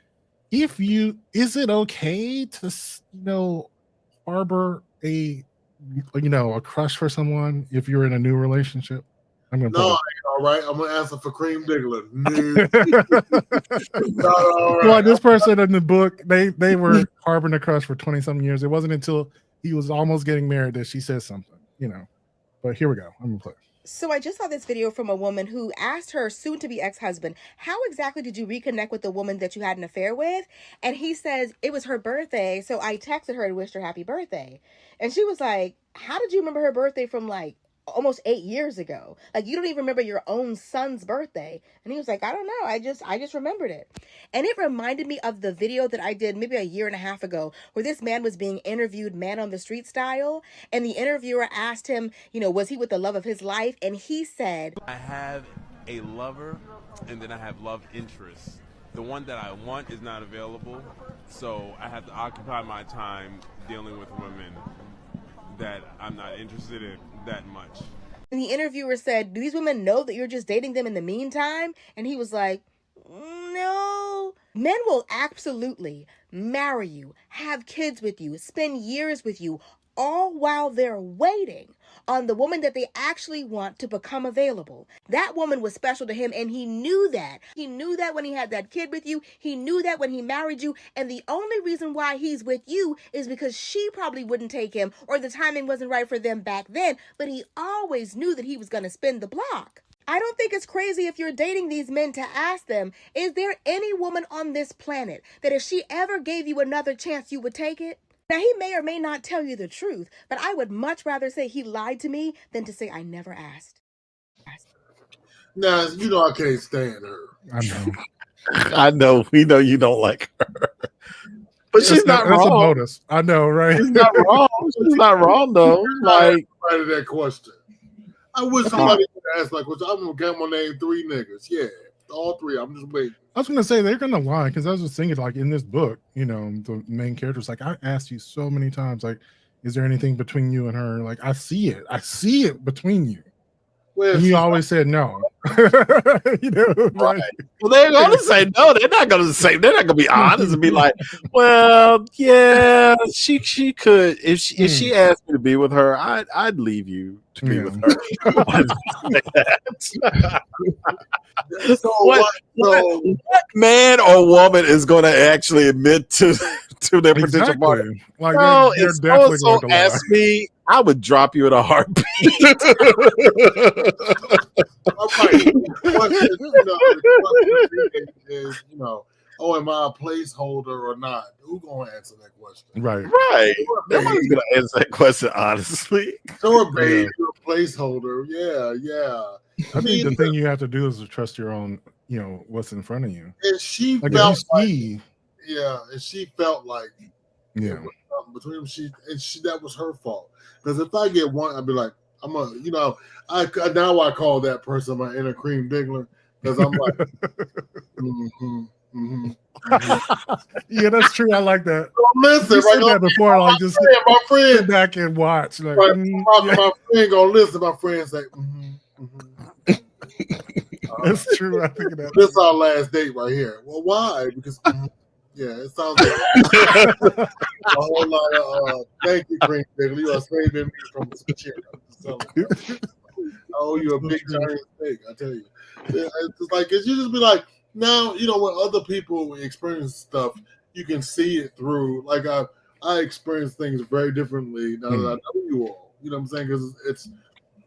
is it okay to harbor a a crush for someone if you're in a new relationship? I'm gonna No, I put ain't all right. I'm gonna answer for Cream Diggler. it. Not all right. Well, this person in the book, they were harboring a crush for 20-some years. It wasn't until he was almost getting married that she said something, But here we go. I'm gonna play. So I just saw this video from a woman who asked her soon-to-be ex-husband, how exactly did you reconnect with the woman that you had an affair with? And he says, it was her birthday, so I texted her and wished her happy birthday. And she was like, how did you remember her birthday from like almost 8 years ago? Like, you don't even remember your own son's birthday. And he was like, I don't know. I just remembered it. And it reminded me of the video that I did maybe a year and a half ago, where this man was being interviewed man on the street style. And the interviewer asked him, was he with the love of his life? And he said, I have a lover, and then I have love interests. The one that I want is not available, so I have to occupy my time dealing with women that I'm not interested in that much. And the interviewer said, do these women know that you're just dating them in the meantime? And he was like, no. Men will absolutely marry you, have kids with you, spend years with you, all while they're waiting on the woman that they actually want to become available. That woman was special to him, and he knew that. He knew that when he had that kid with you. He knew that when he married you. And the only reason why he's with you is because she probably wouldn't take him, or the timing wasn't right for them back then. But he always knew that he was going to spin the block. I don't think it's crazy if you're dating these men to ask them, is there any woman on this planet that if she ever gave you another chance, you would take it? Now, he may or may not tell you the truth, but I would much rather say he lied to me than to say I never asked. Now, I can't stand her. I know. I know. We know you don't like her. But she's not That's a wrong. bonus. I know, right? She's not wrong. She's not wrong, though. Like, Right to that question. I wish somebody would ask, like, I'm going to name 3 niggas. Yeah, all 3. I'm just waiting. I was gonna say they're gonna lie, because I was just thinking, like, in this book, the main character's like, I asked you so many times, like, is there anything between you and her? Like, I see it between you. Well, And you always said no. Right? Well, they're gonna say no. They're not gonna be honest and be like, well, yeah, she could. If she asked me to be with her, I'd leave you to be with her. What man or woman is going to actually admit to their potential partner? Like, no, they're if definitely so going to ask me, I would drop you in a heartbeat. Am I a placeholder or not? Who's gonna answer that question? Right. Nobody's gonna answer that question honestly. Sure, babe, you're a placeholder. Yeah. I think the thing you have to do is to trust your own, what's in front of you. And she like, felt and she felt like between them, that was her fault. Because if I get one, I'd be like, now I call that person my inner Cream Diggler, because I'm like, yeah, that's true. I like that. Listen, you said that before, like, just my friend sit back and watch. Like, my friend gonna listen. My friend say, that's true. I think that. This is our last date right here. Well, why? Because it sounds like a whole lot of thank you, Cream Diggler. You are saving me from the chair. I owe you a big giant steak. I tell you, it's like you just be like. Now, when other people experience stuff, you can see it through. Like, I experience things very differently now that I know you all. You know what I'm saying? Because it's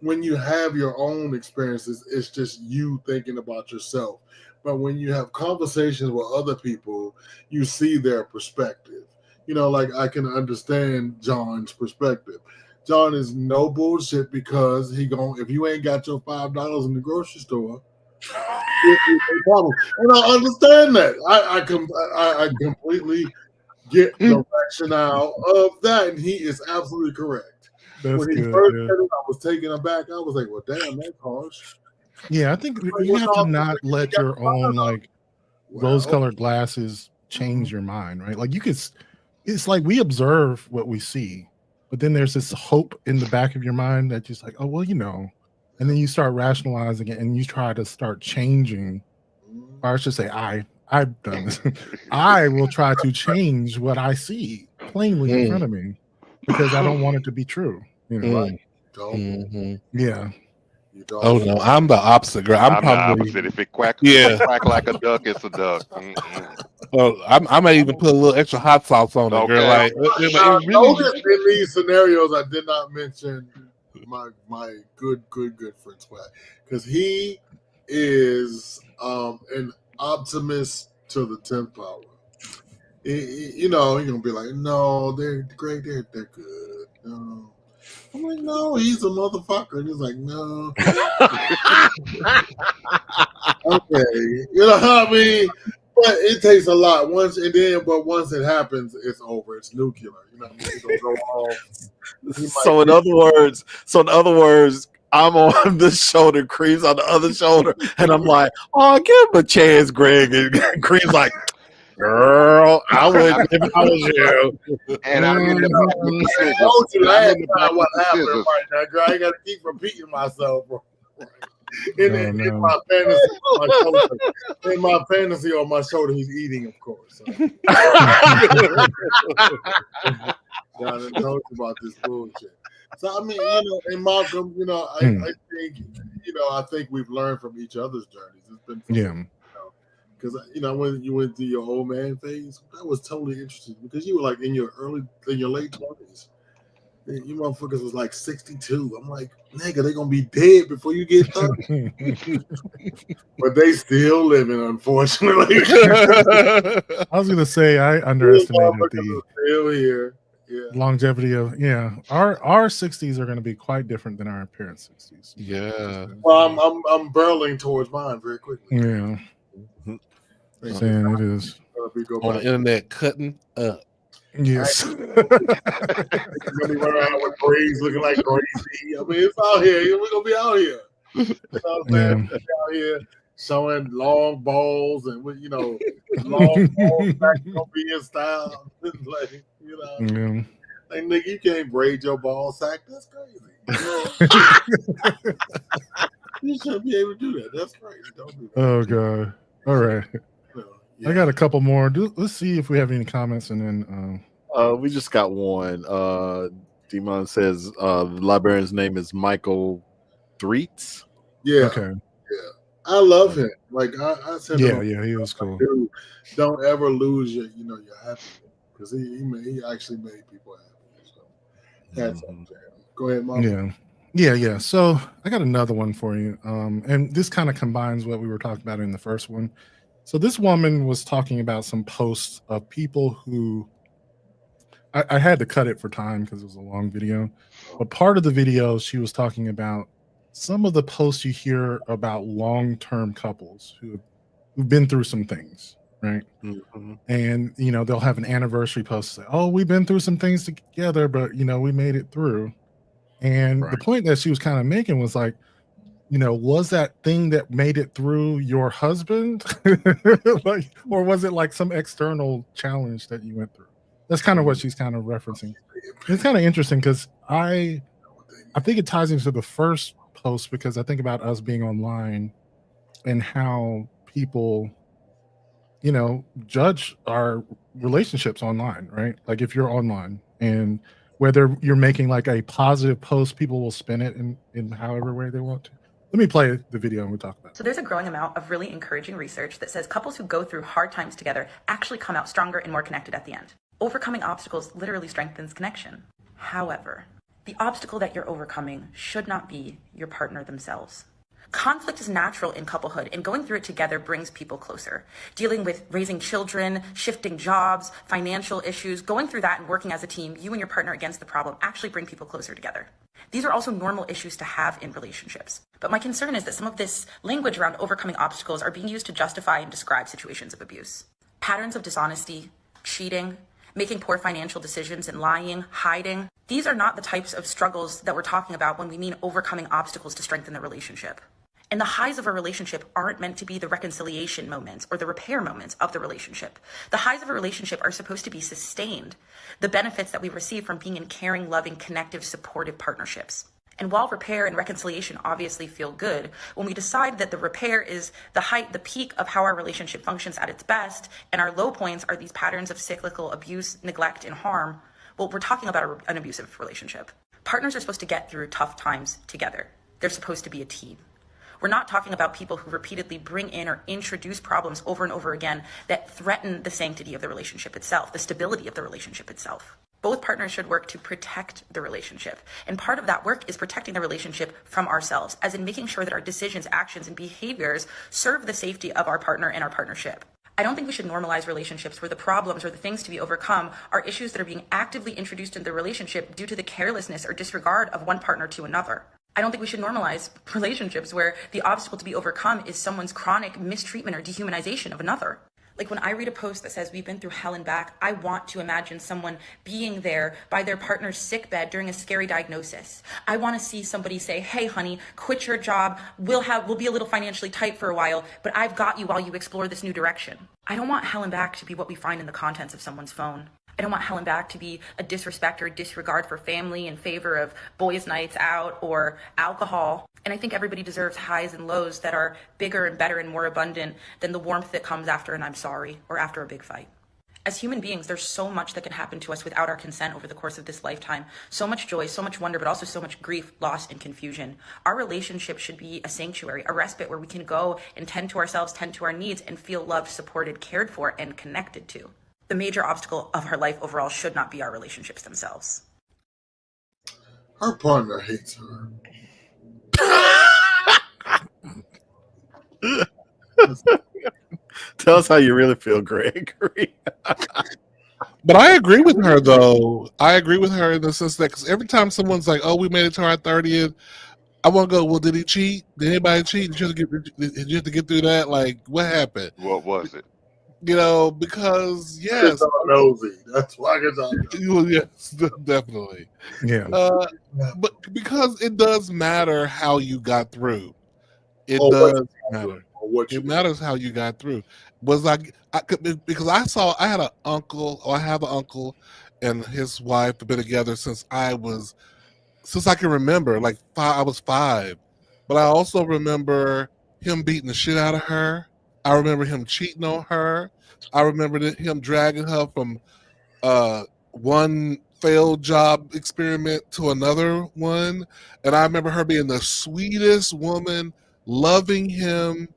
when you have your own experiences, it's just you thinking about yourself. But when you have conversations with other people, you see their perspective. Like, I can understand John's perspective. John is no bullshit, because if you ain't got your $5 in the grocery store, and I understand that. I completely get the rationale of that, and he is absolutely correct. When he first said it, I was taken aback. I was like, "Well, damn, that's harsh." Yeah, I think you have to not let your own rose-colored glasses change your mind, right? Like, it's like we observe what we see, but then there's this hope in the back of your mind that just like, oh well, and then you start rationalizing it, and you try to start changing, or I should say, I've done this. I will try to change what I see plainly in front of me, because I don't want it to be true. You know, Right. Don't. Mhm. yeah. You don't. Oh no, I'm the opposite, girl. I'm I'm the probably opposite. If it quack yeah. quack like a duck, it's a duck. Mm-mm. Well, I might even put a little extra hot sauce on it, girl. Okay. Like Now, it really. notice in these scenarios, I did not mention my good friend Swag, because he is an optimist to the 10th power. You know, you're gonna be like, no, they're great, they're good. No. I'm like, no, he's a motherfucker. And he's like, no. Okay. You know what I mean? But it takes a lot. Once it happens, it's over. It's nuclear. You know what I mean? It's gonna go off. So in other words, I'm on this shoulder, Cream's on the other shoulder, and I'm like, "Oh, give him a chance, Greg." And Cream's like, "Girl, I would if I was you." And I'm in the back with the I scissors. told you And I'm last in the back time what with the happened scissors. right now, girl. I gotta keep repeating myself. Bro. No. In my fantasy, on my shoulder. In my fantasy on my shoulder, he's eating, of course. So. John and told you about this bullshit. So I mean, you know, and Malcolm, you know, I think, you know, I think we've learned from each other's journeys. It's been fun, Yeah. because you know, when you went through your old man phase, that was totally interesting because you were like in your late 20s. You motherfuckers was like 62. I'm like, nigga, they gonna be dead before you get 30. But they still living, unfortunately. I was gonna say I underestimated Motherfuckers the are still here. Yeah. longevity of our 60s are going to be quite different than our parents' 60s. Yeah. Well, I'm barreling towards mine very quickly. Yeah. Saying it is On the internet cutting up. yes. Gonna be running around with braids looking like crazy. I mean, it's out here. We're gonna be out here. You know what I'm saying? We're out here showing long balls and you know, long balls back gonna be in style. Like, you know, like nigga, you can't braid your ball sack. That's crazy. You shouldn't be able to do that. That's crazy. Don't do that. Oh god. All right. Yeah. I got a couple more. Let's see if we have any comments, and then we just got one. Demon says the librarian's name is Michael Threets. Yeah. Okay. Yeah. I love him. Like I said, yeah, he was cool. Dude, don't ever lose your happiness, because he actually made people happy. So that's Go ahead, Mom. Yeah. So I got another one for you. And this kind of combines what we were talking about in the first one. So this woman was talking about some posts of people who I had to cut it for time because it was a long video. But part of the video, she was talking about some of the posts you hear about long-term couples who've been through some things, right? Mm-hmm. And they'll have an anniversary post, say, "Oh, we've been through some things together, but we made it through." And the point that she was kind of making was like, was that thing that made it through your husband? Like, or was it like some external challenge that you went through? That's kind of what she's kind of referencing. It's kind of interesting because I think it ties into the first post, because I think about us being online and how people, judge our relationships online, right? Like if you're online and whether you're making like a positive post, people will spin it in however way they want to. Let me play the video and we'll talk about it. So there's a growing amount of really encouraging research that says couples who go through hard times together actually come out stronger and more connected at the end. Overcoming obstacles literally strengthens connection. However, the obstacle that you're overcoming should not be your partner themselves. Conflict is natural in couplehood, and going through it together brings people closer. Dealing with raising children, shifting jobs, financial issues, going through that and working as a team, you and your partner against the problem actually bring people closer together. These are also normal issues to have in relationships. But my concern is that some of this language around overcoming obstacles are being used to justify and describe situations of abuse. Patterns of dishonesty, cheating, making poor financial decisions and lying, hiding. These are not the types of struggles that we're talking about when we mean overcoming obstacles to strengthen the relationship. And the highs of a relationship aren't meant to be the reconciliation moments or the repair moments of the relationship. The highs of a relationship are supposed to be sustained, the benefits that we receive from being in caring, loving, connective, supportive partnerships. And while repair and reconciliation obviously feel good, when we decide that the repair is the height, the peak of how our relationship functions at its best, and our low points are these patterns of cyclical abuse, neglect, and harm, well, we're talking about an abusive relationship. Partners are supposed to get through tough times together. They're supposed to be a team. We're not talking about people who repeatedly bring in or introduce problems over and over again that threaten the sanctity of the relationship itself, the stability of the relationship itself. Both partners should work to protect the relationship. And part of that work is protecting the relationship from ourselves, as in making sure that our decisions, actions, and behaviors serve the safety of our partner and our partnership. I don't think we should normalize relationships where the problems or the things to be overcome are issues that are being actively introduced into the relationship due to the carelessness or disregard of one partner to another. I don't think we should normalize relationships where the obstacle to be overcome is someone's chronic mistreatment or dehumanization of another. Like when I read a post that says we've been through hell and back, I want to imagine someone being there by their partner's sickbed during a scary diagnosis. I want to see somebody say, hey, honey, quit your job. We'll be a little financially tight for a while, but I've got you while you explore this new direction. I don't want hell and back to be what we find in the contents of someone's phone. I don't want hell and back to be a disrespect or disregard for family in favor of boys' nights out or alcohol. And I think everybody deserves highs and lows that are bigger and better and more abundant than the warmth that comes after an I'm sorry or after a big fight. As human beings, there's so much that can happen to us without our consent over the course of this lifetime. So much joy, so much wonder, but also so much grief, loss, and confusion. Our relationship should be a sanctuary, a respite where we can go and tend to ourselves, tend to our needs, and feel loved, supported, cared for, and connected to. The major obstacle of our life overall should not be our relationships themselves. Her partner hates her. Tell us how you really feel, Gregory. But I agree with her, though. I agree with her in the sense that because every time someone's like, "Oh, we made it to our 30th," I want to go, "Well, did he cheat? Did anybody cheat? Did you have to get through that? Like, what happened?" What was it? You know, because yes, nosy. That's why it's well, yes, definitely. Yeah. But because it does matter how you got through. It Oh, does matter. what you It matters how you got through. Was because I had an uncle, or I have an uncle, and his wife have been together since I can remember. Like I was 5, but I also remember him beating the shit out of her. I remember him cheating on her. I remember him dragging her from one failed job experiment to another one, and I remember her being the sweetest woman, loving him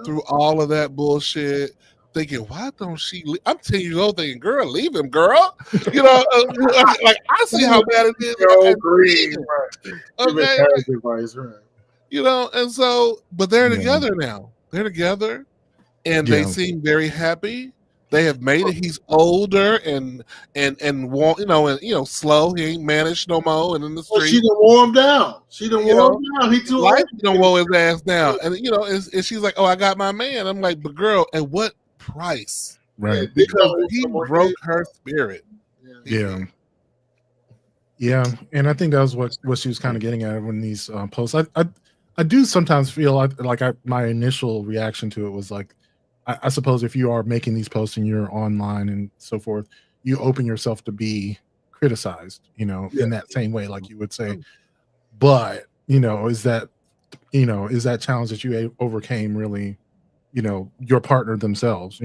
through all of that bullshit. Thinking, why don't she leave? I'm 10 years old thinking, girl, leave him, girl. You know, like I see how bad it is. Okay. You know, and so, but they're together now. They're together, and they seem very happy. They have made it. He's older and slow. He ain't managed no more. And in the street, she done wore him down. She done wore him down. He too life old. done wore his ass down. And and she's like, "Oh, I got my man." I'm like, "But girl, at what price?" Right. Because he broke her spirit. Yeah. Yeah, and I think that was what she was kind of getting at when these posts. I do sometimes feel like my initial reaction to it was like, I suppose if you are making these posts and you're online and so forth, you open yourself to be criticized, in that same way, like you would say. But is that challenge that you overcame really, your partner themselves,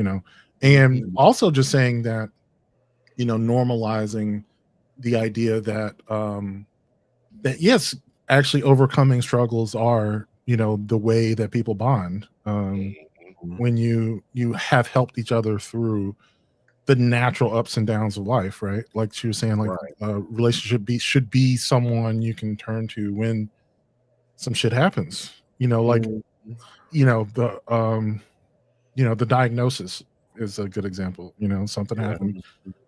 and also just saying that, normalizing the idea that that yes, actually overcoming struggles are the way that people bond, when you have helped each other through the natural ups and downs of life, right? Like she was saying, like a relationship should be someone you can turn to when some shit happens, like the diagnosis is a good example. Something happened.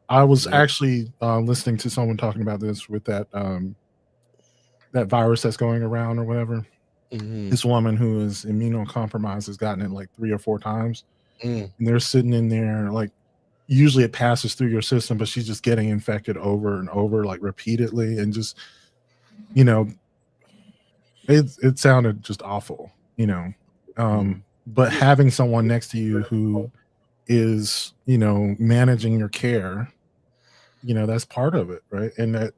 I was actually listening to someone talking about this with that that virus that's going around or whatever. This woman who is immunocompromised has gotten it like 3 or 4 times, and they're sitting in there like, usually it passes through your system, but she's just getting infected over and over, like repeatedly, and just it sounded just awful, but having someone next to you who is managing your care, that's part of it, right? And that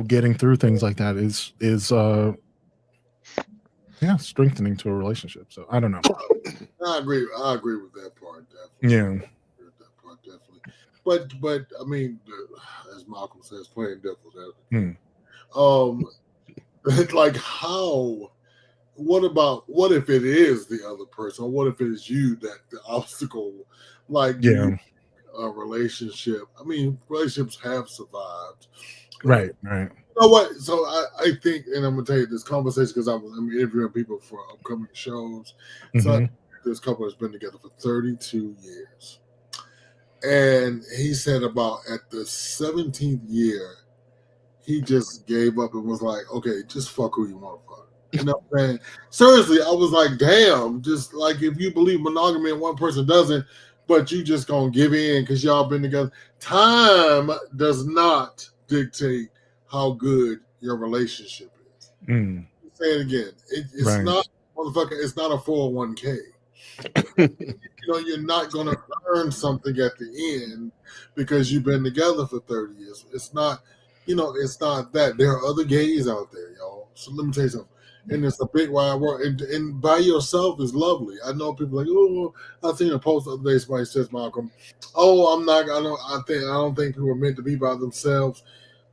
getting through things like that is strengthening to a relationship. So I don't know. I agree with that part, definitely. Yeah. That part, definitely. but I mean, as Malcolm says, playing devil's advocate. Like how? What if it is the other person, or what if it is you that the obstacle? Like, a relationship. I mean, relationships have survived. Right. You know what? So I think, and I'm gonna tell you this conversation because I'm interviewing people for upcoming shows. So this couple has been together for 32 years, and he said about at the 17th year, he just gave up and was like, "Okay, just fuck who you want to fuck." You know what I'm saying? Seriously, I was like, "Damn!" Just like if you believe monogamy and one person doesn't, but you just gonna give in because y'all been together. Time does not dictate how good your relationship is. Say it again. It's not, motherfucker. It's not a 401k. You're not gonna earn something at the end because you've been together for 30 years. It's not. It's not that. There are other gays out there, y'all. So let me tell you something. And it's a big wide world. And by yourself is lovely. I know people like, oh, I seen a post the other day. Somebody says, Malcolm, oh, I'm not. I don't think people are meant to be by themselves.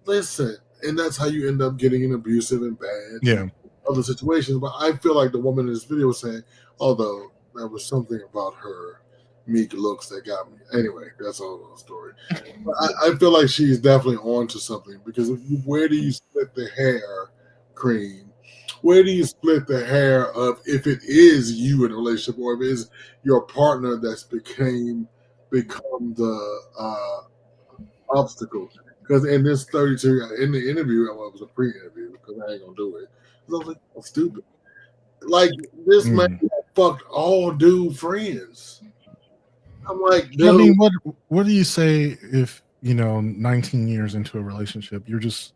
Listen, and that's how you end up getting in abusive and bad other situations. But I feel like the woman in this video was saying, although there was something about her meek looks that got me. Anyway, that's a whole story. But I feel like she's definitely on to something because where do you split the hair, Cream? Where do you split the hair of if it is you in a relationship or if it is your partner that's become the obstacle? Because in this 32, in the interview, well, it was a pre-interview because I ain't gonna do it. I was like, I'm stupid. Like this man fucked all dude friends. I'm like, dude. I mean, what do you say if 19 years into a relationship, you're just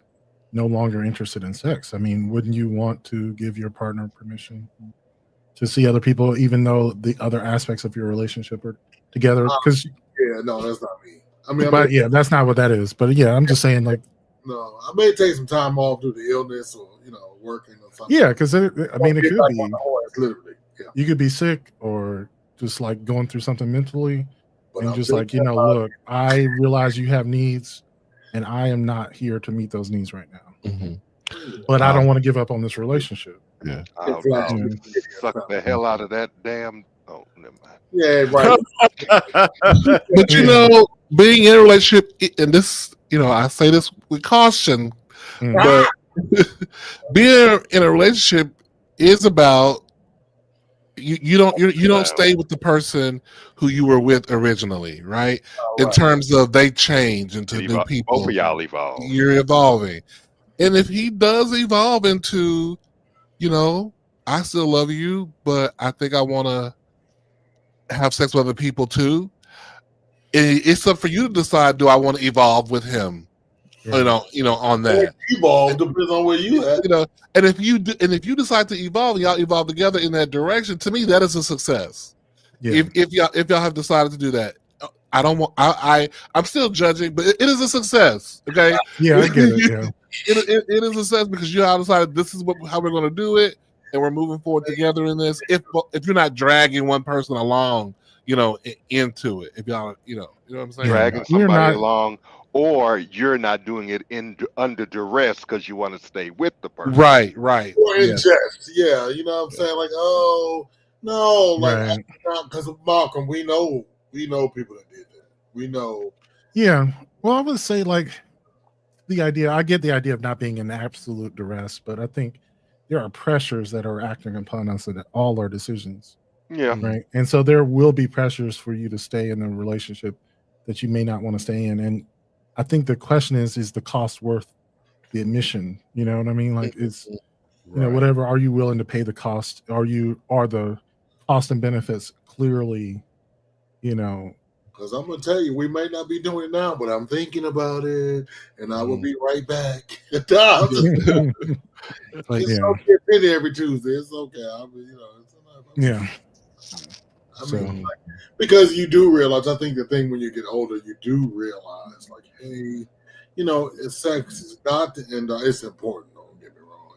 no longer interested in sex? I mean, wouldn't you want to give your partner permission to see other people, even though the other aspects of your relationship are together? Because no, that's not me. I mean, that's not what that is. But yeah, I'm just saying, like, no, I may take some time off due to illness or working or something. Yeah, because it could be literally. Yeah. You could be sick or just like going through something mentally, but and I'm just like look, I realize you have needs, and I am not here to meet those needs right now. But I don't want to give up on this relationship. Yeah, suck the hell out of that damn. Oh, never mind. Yeah, right. But being in a relationship, and this, I say this with caution, but being in a relationship is about you don't stay with the person who you were with originally, right? In terms of they change into new people. Both of y'all evolve. You're evolving, and if he does evolve into, I still love you, but I think I want to have sex with other people too. It's up for you to decide. Do I want to evolve with him? On that. Evolve depends on where you at. And if you decide to evolve, y'all evolve together in that direction. To me, that is a success. Yeah. If y'all have decided to do that, I don't want. I'm still judging, but it is a success. Okay. Yeah, I get it. Yeah. It is a success because you all decided this is how we're going to do it, and we're moving forward together in this. If you're not dragging one person along, into it. If y'all, you know what I'm saying, dragging somebody along. Or you're not doing it under duress because you want to stay with the person. Right. Or in jest. Yeah, you know what I'm saying? Like, oh, no. Like, because of Malcolm, we know people that did that. We know. Yeah. Well, I would say, like, I get the idea of not being in absolute duress, but I think there are pressures that are acting upon us at all our decisions. Yeah. Right. And so there will be pressures for you to stay in a relationship that you may not want to stay in. And I think the question is the cost worth the admission? You know what I mean? Like, it's, whatever. Are you willing to pay the cost? Are the cost and benefits clearly, Because I'm going to tell you, we may not be doing it now, but I'm thinking about it, and I will be right back. It's okay to pay every Tuesday. It's okay. I mean, because you do realize, I think the thing when you get older, you do realize, like, hey, sex is not the end all. It's important, don't get me wrong.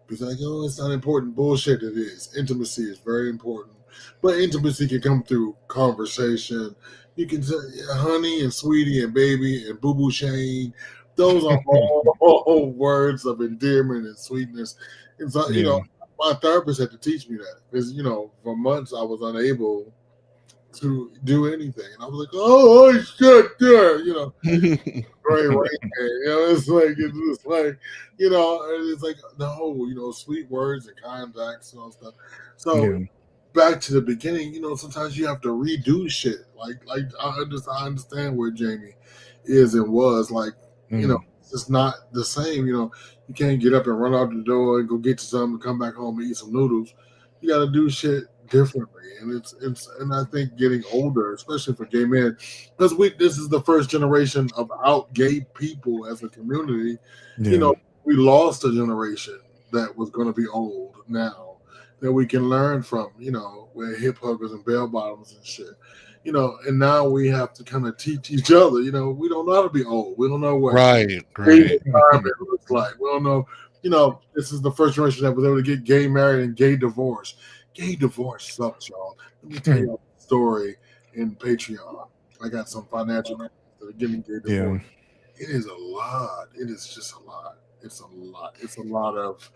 Because like, it's not important. Bullshit, it is. Intimacy is very important. But intimacy can come through conversation. You can say honey and sweetie and baby and boo boo Shane. Those are all words of endearment and sweetness. And so, you know, my therapist had to teach me that because, you know, for months I was unable to do anything. And I was like, oh shit, yeah, you know. Right, you know, it's like, you know, it's like, no, you know, sweet words and kind acts and all stuff. So back to the beginning, you know, sometimes you have to redo shit. Like I understand where Jamie is and was. Like, you know, it's not the same. You know, you can't get up and run out the door and go get you something and come back home and eat some noodles. You got to do shit differently, and and I think getting older, especially for gay men, because this is the first generation of out gay people as a community. You know, we lost a generation that was going to be old now that we can learn from. You know, we're hip huggers and bell bottoms and shit. You know, and now we have to kind of teach each other. You know, we don't know how to be old. We don't know what right. retirement looks like. We don't know. You know, this is the first generation that was able to get gay married and gay divorced. Gay divorce sucks, y'all. Let me tell you a story in Patreon. I got some financial that are getting gay divorce. It is a lot. It is just a lot. It's a lot. It's a lot of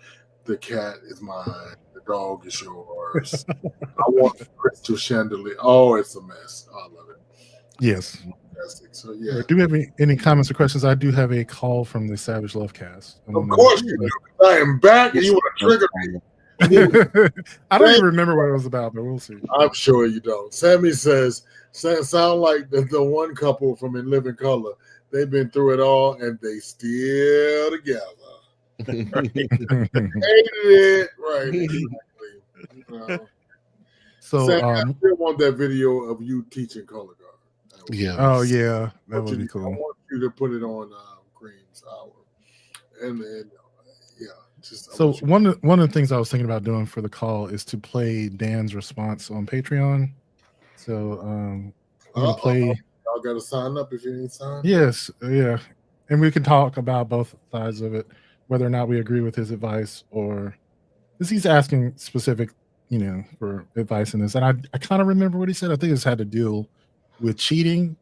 the cat is mine, the dog is yours. I want the crystal chandelier. Oh, it's a mess. I love it. Yes. Fantastic. So yeah. Do we have any comments or questions? I do have a call from the Savage Love Cast. Of course you do. I am back, and you want to trigger me. I don't even remember what it was about, but we'll see. I'm sure you don't. Sammy says, sound like the one couple from In Living Color. They've been through it all, and they still together. Hated it. Right. Exactly. You know. So Sammy, I still want that video of you teaching color guard. Yeah. Oh, yeah. That would be cool. I want you to put it on Green's Hour. And then, yeah. So one of the things I was thinking about doing for the call is to play Dan's response on Patreon. So I'm gonna play. Y'all got to sign up if you need to sign. Yes, yeah, and we can talk about both sides of it, whether or not we agree with his advice or because he's asking specific, you know, for advice in this. And I kind of remember what he said. I think it's had to deal with cheating.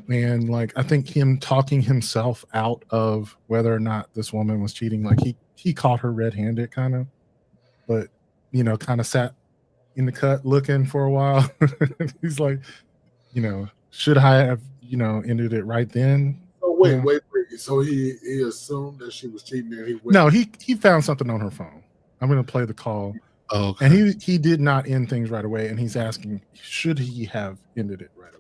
And like I think him talking himself out of whether or not this woman was cheating, like he caught her red-handed kind of, but you know, kind of sat in the cut looking for a while. He's like, you know, should I have, you know, ended it right then? Oh wait. So he assumed that she was cheating and he went. No, he found something on her phone. I'm gonna play the call. Oh, okay. And he did not end things right away, and he's asking, should he have ended it right away?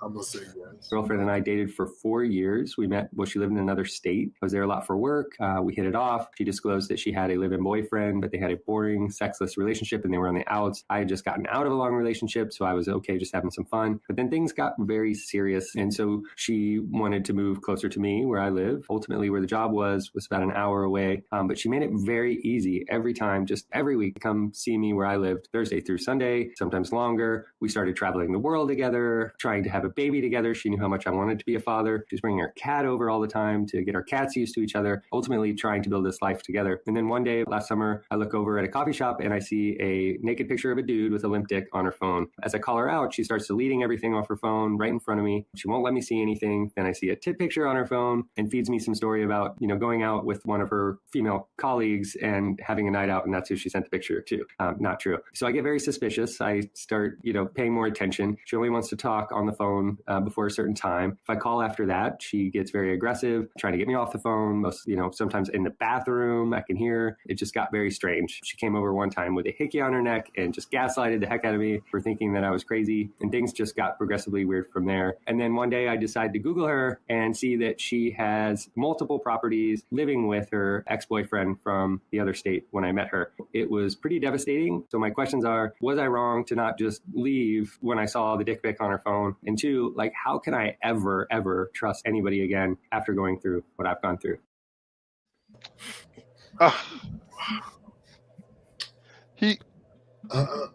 I'm gonna say yes. Girlfriend and I dated for 4 years. We met, well, she lived in another state. I was there a lot for work. We hit it off. She disclosed that she had a live-in boyfriend, but they had a boring, sexless relationship and they were on the outs. I had just gotten out of a long relationship, so I was okay, just having some fun. But then things got very serious. And so she wanted to move closer to me where I live. Ultimately, where the job was about an hour away. But she made it very easy every time, just every week, to come see me where I lived, Thursday through Sunday, sometimes longer. We started traveling the world together, trying to have a baby together. She knew how much I wanted to be a father. She was bringing her cat over all the time to get our cats used to each other, ultimately trying to build this life together. And then one day last summer, I look over at a coffee shop and I see a naked picture of a dude with a limp dick on her phone. As I call her out, she starts deleting everything off her phone right in front of me. She won't let me see anything. Then I see a tit picture on her phone and feeds me some story about, you know, going out with one of her female colleagues and having a night out. And that's who she sent the picture to. Not true. So I get very suspicious. I start, you know, paying more attention. She only wants to talk on the phone before a certain time. If I call after that, she gets very aggressive, trying to get me off the phone. Most, you know, sometimes in the bathroom, I can hear. It just got very strange. She came over one time with a hickey on her neck and just gaslighted the heck out of me for thinking that I was crazy. And things just got progressively weird from there. And then one day I decided to Google her and see that she has multiple properties living with her ex-boyfriend from the other state when I met her. It was pretty devastating. So my questions are, was I wrong to not just leave when I saw the dick pic on her phone? And two, like, how can I ever trust anybody again after going through what I've gone through?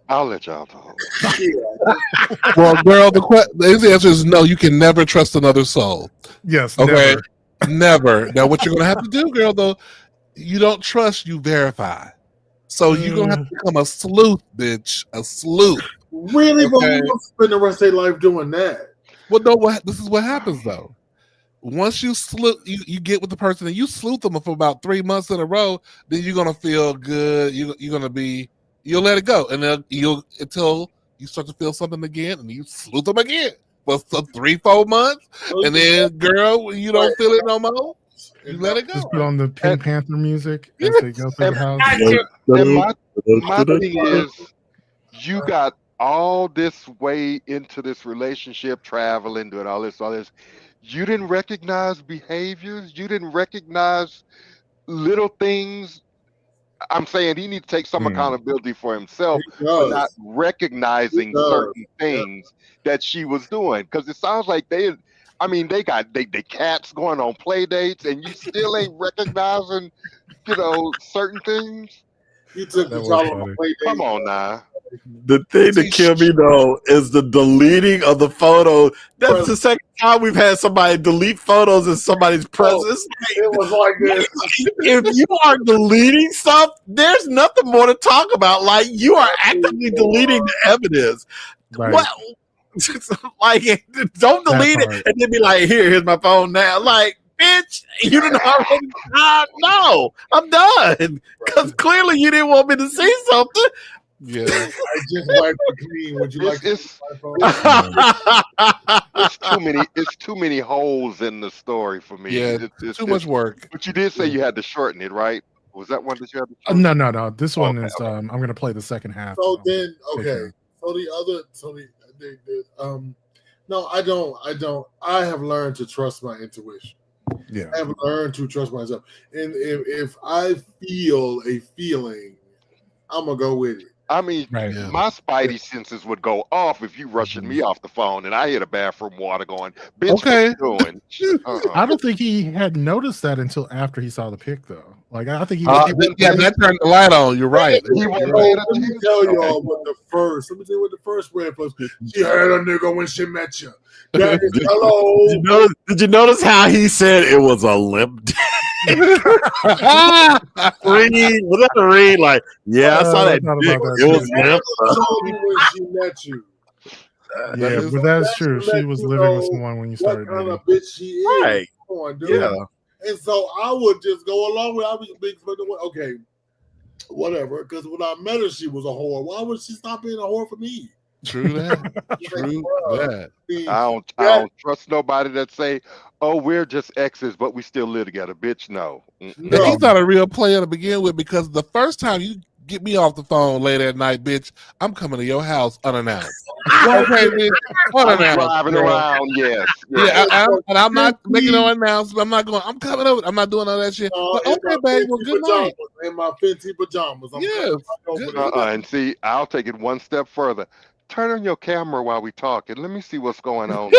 I'll let y'all talk. Well, girl, the easy answer is no. You can never trust another soul. Yes. Okay. Never. Now, what you're gonna have to do, girl, though, you don't trust, you verify. So you're gonna have to become a sleuth, bitch. A sleuth. Really? But Okay. we don't spend the rest of their life doing that. Well, no. This is what happens though. Once you you get with the person and you salute them for about 3 months in a row, then you're gonna feel good. You're gonna be. You'll let it go, and then you'll until you start to feel something again, and you salute them again for some 3-4 months, and then girl, when you don't feel it no more, you let it go. Just put on the Pink Panther music as they go through the house. And my thing is, you got all this way into this relationship, traveling, doing all this. You didn't recognize behaviors. You didn't recognize little things. I'm saying he needs to take some accountability for himself for not recognizing certain things that she was doing. Because it sounds like they got they cats going on play dates, and you still ain't recognizing, certain things. You took the child on a play date. Come on now. The thing that killed me though is the deleting of the photo. That's the second time we've had somebody delete photos in somebody's presence. It was like this. If you are deleting stuff, there's nothing more to talk about. Like, you are actively deleting the evidence. Right. What? Like, don't delete it and then be like, here's my phone now. Like, bitch, you didn't already. No, I'm done. Because clearly you didn't want me to see something. Yeah. I just wiped the clean. Would you like to use my phone? It's too many holes in the story for me. Yeah, too much work. But you did say you had to shorten it, right? Was that one that you had to shorten? No. This one is. I'm going to play the second half. So then, okay. No, I don't. I have learned to trust my intuition. Yeah, I have learned to trust myself, and if I feel a feeling, I'm gonna go with it. I mean, my spidey senses would go off if you rushing me off the phone and I hear the bathroom water going, bitch, okay. What you doing? I don't think he had noticed that until after he saw the pic, though. Like, I think he that turned the light on. You're right. Let me tell you all what the first red flag. She had a nigga when she met you. That is, hello. Did you notice how he said it was a limp dick? Was that a read? Like, yeah, I saw that dick. It was limp. When she met you. Yeah, but that's true. She was living with someone when you started. What kind of bitch she is? Right. Come on, dude. Yeah. And so I would just go along with. I was big. Okay, whatever. Because when I met her, she was a whore. Why would she stop being a whore for me? True that. True that. I don't trust nobody that say, "Oh, we're just exes, but we still live together." Bitch, no. No. He's not a real player to begin with, because the first time you get me off the phone late at night, bitch, I'm coming to your house unannounced. Okay, bitch, unannounced. Driving around, yes. Yeah, I'm not making no announcement. I'm not going. I'm coming over. I'm not doing all that shit. But okay, babe. Well, good night. In my fancy pajamas. And see, I'll take it one step further. Turn on your camera while we talk, and let me see what's going on.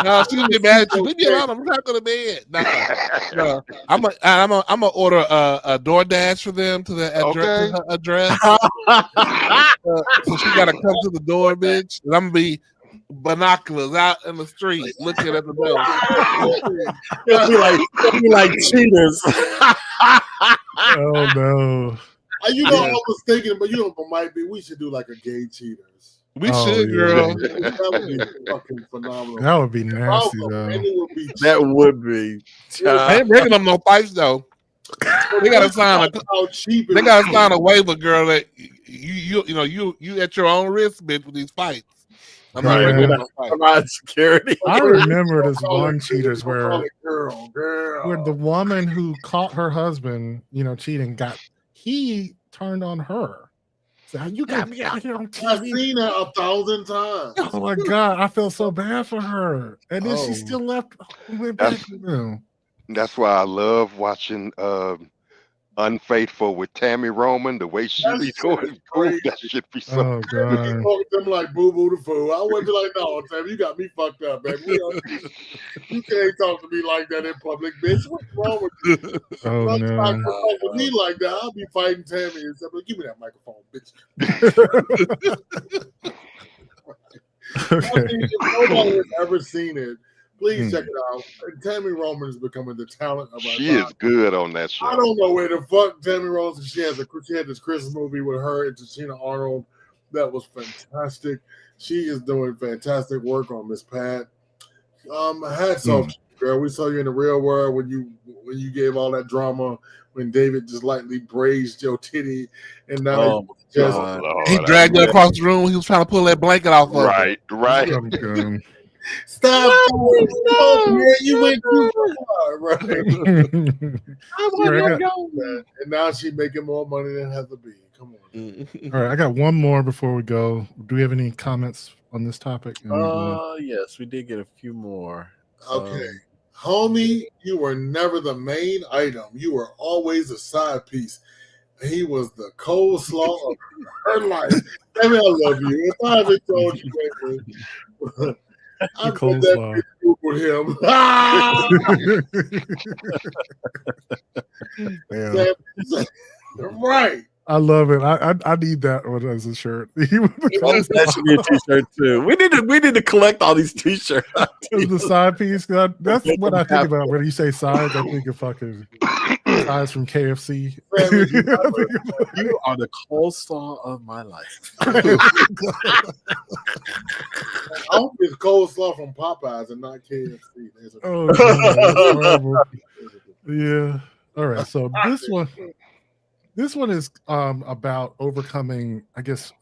No, she's get mad at you. Leave me alone. I'm not going to bed. No. I'm gonna order a DoorDash for them to the address. So she gotta come to the door, bitch. And I'm gonna be binoculars out in the street looking at the door. They'll be like cheaters. Oh no. I was thinking, but might be. We should do like a gay cheaters. We should, girl. That would be fucking phenomenal. That would be nasty, though. That would be. I ain't bringing them no fights, though. They gotta sign a waiver, girl. That you at your own risk, bitch, with these fights. I'm not bringing no fights. Security. I remember this one cheaters where the woman who caught her husband, cheating, he turned on her. So you got me out here on TV. I've seen that 1,000 times. Oh my God, I feel so bad for her. And then she still left. Went back to them. That's why I love watching Unfaithful with Tammy Roman. The way she be doing, that shit be so. Oh God. You talk to them like boo boo the fool. I wouldn't be like, no, Tammy, you got me fucked up, baby. You can't talk to me like that in public, bitch. What's wrong with you? Oh no. Talk to me like that. I'll be fighting Tammy and stuff. Give me that microphone, bitch. Okay. If nobody has ever seen it, please check it out. Tammy Roman is becoming the talent of our She time. is good on that show. I don't know where the fuck Tammy Roman. She had this Christmas movie with her and Tashina Arnold, That was fantastic. She is doing fantastic work on Miss Pat. Hats off to you, girl. We saw you in the real world when you gave all that drama when David just lightly grazed your titty, and now he dragged her across the room. He was trying to pull that blanket off of her. Right. Stop! Man, you went too far, right? And now she's making more money than Heather B. Come on. All right, I got one more before we go. Do we have any comments on this topic? Yes, we did get a few more. Okay. Homie, you were never the main item. You were always a side piece. He was the coleslaw of her life. I mean, I love you. If I haven't told you that, I bet that bitch with him. Right. I love it. I need that one as a shirt. That should be a t-shirt too. We need to collect all these t-shirts. The side piece. That's what I think about when you say sides. I think of fucking sides from KFC. You are the coleslaw of my life. I hope it's coleslaw from Popeyes and not KFC. Yeah. All right. So this one is about overcoming, I guess,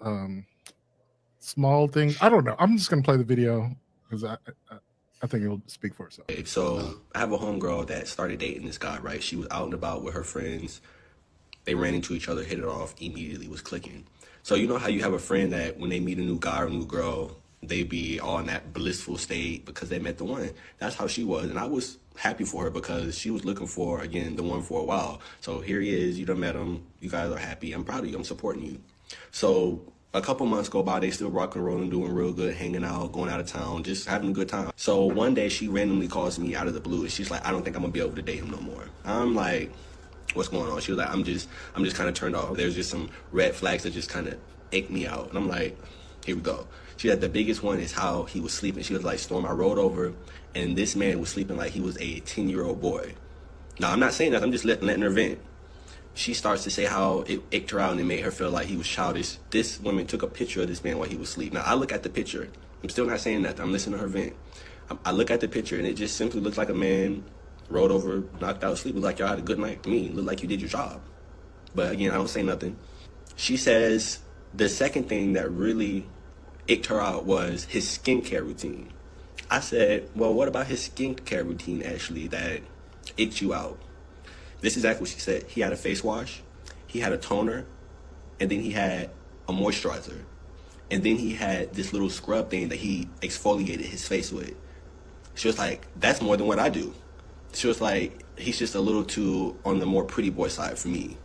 small things. I don't know. I'm just gonna play the video because I think it'll speak for itself. So I have a homegirl that started dating this guy, right? She was out and about with her friends. They ran into each other, hit it off, immediately was clicking. So you know how you have a friend that when they meet a new guy or a new girl, they be all in that blissful state because they met the one. That's how she was. And I was happy for her because she was looking for, again, the one for a while. So here he is, you done met him, you guys are happy, I'm proud of you, I'm supporting you. So a couple months go by, they still rock and rolling, doing real good, hanging out, going out of town, just having a good time. So one day she randomly calls me out of the blue and she's like, I don't think I'm gonna be able to date him no more. I'm like, what's going on? She was like, I'm just kind of turned off. There's just some red flags that just kind of ache me out. And I'm like, here we go. She had the biggest one is how he was sleeping. She was like, Storm, I rolled over and this man was sleeping like he was a 10-year-old boy. Now, I'm not saying that, I'm just letting her vent. She starts to say how it ached her out and it made her feel like he was childish. This woman took a picture of this man while he was asleep. Now, I look at the picture. I'm still not saying that. I'm listening to her vent. I look at the picture and it just simply looks like a man rolled over, knocked out, sleep. It looked like y'all had a good night to me. It looked like you did your job. But again, I don't say nothing. She says the second thing that really ached her out was his skincare routine. I said, well, what about his skincare routine actually that ached you out? This is exactly what she said. He had a face wash, he had a toner, and then he had a moisturizer. And then he had this little scrub thing that he exfoliated his face with. She was like, that's more than what I do. She was like, he's just a little too on the more pretty boy side for me.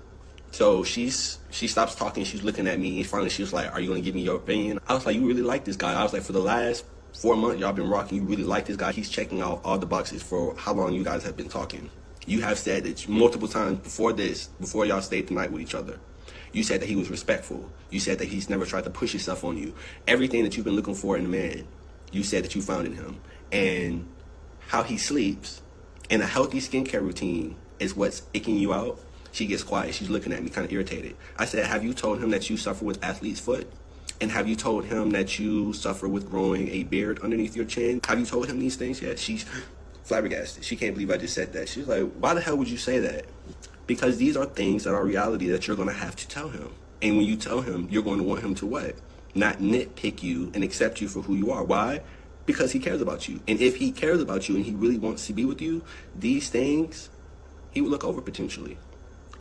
So she stops talking, she's looking at me, and finally she was like, are you gonna give me your opinion? I was like, you really like this guy? I was like, for the last 4 months y'all been rocking, you really like this guy? He's checking out all the boxes for how long you guys have been talking. You have said that multiple times before y'all stayed the night with each other. You said that he was respectful. You said that he's never tried to push himself on you. Everything that you've been looking for in a man, you said that you found in him. And how he sleeps and a healthy skincare routine is what's aching you out. She gets quiet. She's looking at me kind of irritated. I said, have you told him that you suffer with athlete's foot? And have you told him that you suffer with growing a beard underneath your chin? Have you told him these things yet? She's flabbergasted. She can't believe I just said that. She's like, why the hell would you say that? Because these are things that are reality that you're going to have to tell him. And when you tell him, you're going to want him to what? Not nitpick you and accept you for who you are. Why? Because he cares about you. And if he cares about you and he really wants to be with you, these things, he would look over potentially.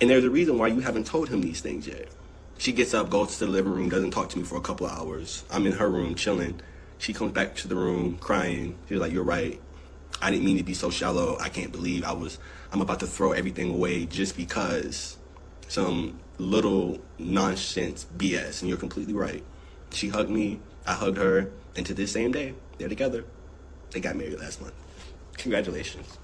And there's a reason why you haven't told him these things yet. She gets up, goes to the living room, doesn't talk to me for a couple of hours. I'm in her room chilling. She comes back to the room crying. She's like, you're right. I didn't mean to be so shallow. I can't believe I'm about to throw everything away just because some little nonsense BS. And you're completely right. She hugged me, I hugged her, and to this same day, they're together. They got married last month. Congratulations.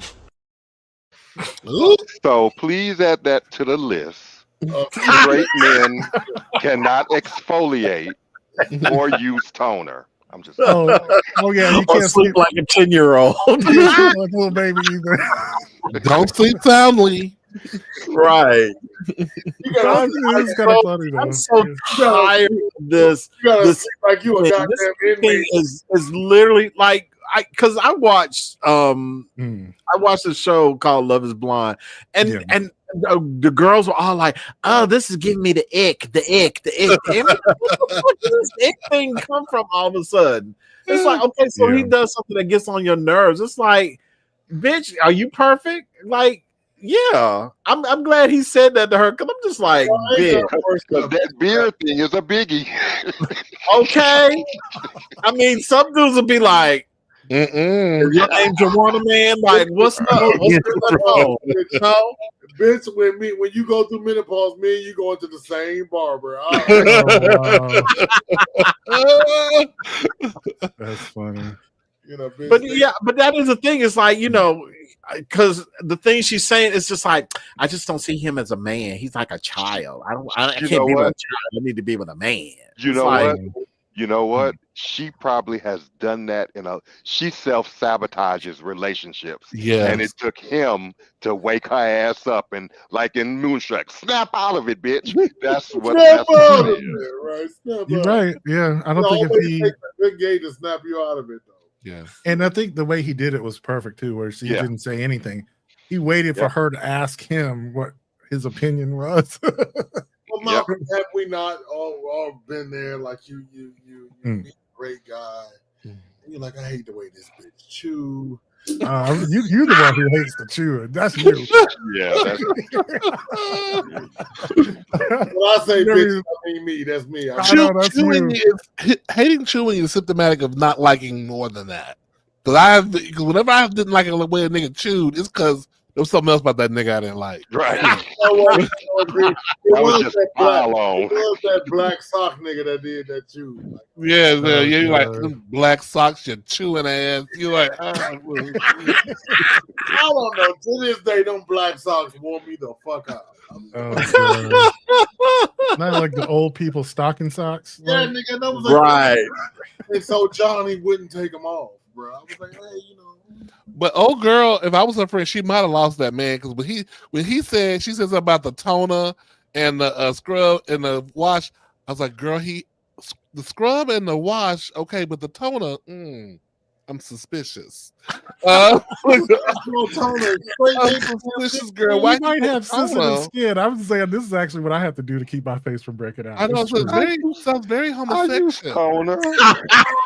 So please add that to the list. Straight men cannot exfoliate or use toner. I'm just oh yeah, you can't sleep like a 10-year-old. Like little baby either. Don't sleep soundly. Right. gotta It's kind of funny though. I'm so tired of this. You gotta This sleep like you a thing. goddamn This thing inmate. is literally like because I watched I watched a show called Love Is Blind, and the girls were all like, "Oh, this is giving me the ick, the ick, the ick." And what the fuck does this ick thing come from all of a sudden? It's like, okay, so he does something that gets on your nerves. It's like, bitch, are you perfect? Like, yeah, I'm glad he said that to her because I'm just like, bitch. That beard thing is a biggie. Okay, I mean, some dudes will be like, "Is your name Joanna, man? Like, what's going on?" No, bitch. When you go through menopause, me and you go into the same barber. That's funny. You know, bitch, But yeah, but that is the thing. It's like, you know, because the thing she's saying is just like, I just don't see him as a man. He's like a child. I You can't know be with a what? child. I need to be with a man. You It's know like, what? You know what? She probably has done that she self-sabotages relationships. Yes. And it took him to wake her ass up and like in Moonstruck, snap out of it, bitch. That's what snap that's what out it of is. it, right? Snap You're out. right. Yeah, I don't think if always he. takes a good game to snap you out of it, though. Yeah. And I think the way he did it was perfect too, where she didn't say anything. He waited for her to ask him what his opinion was. Well, Malcolm, have we not all been there? Like you meet a great guy, and you're like, I hate the way this bitch chew. You're the one who hates the chewing. That's you. Yeah. That's... When I say bitch, I mean me. That's me. Hating chewing is symptomatic of not liking more than that. Because whenever I didn't like the way a nigga chewed, it's because there was something else about that nigga I didn't like. Right. It was just pile on. It was that black sock nigga that did that chew. Like, yeah, you're like them black socks, you chewing ass. You're like, I don't know. To this day, them black socks wore me the fuck out. Not like the old people stocking socks. Yeah, like, nigga, that was like, right. And so Johnny wouldn't take them off, bro. I was like, hey, you know. But old girl, if I was her friend, she might have lost that man because when she said something about the toner and the scrub and the wash, I was like, girl, the scrub and the wash, okay, but the toner, I'm suspicious. Suspicious girl. Why might have sensitive skin? I'm saying this is actually what I have to do to keep my face from breaking out. I know, sounds very homosexual.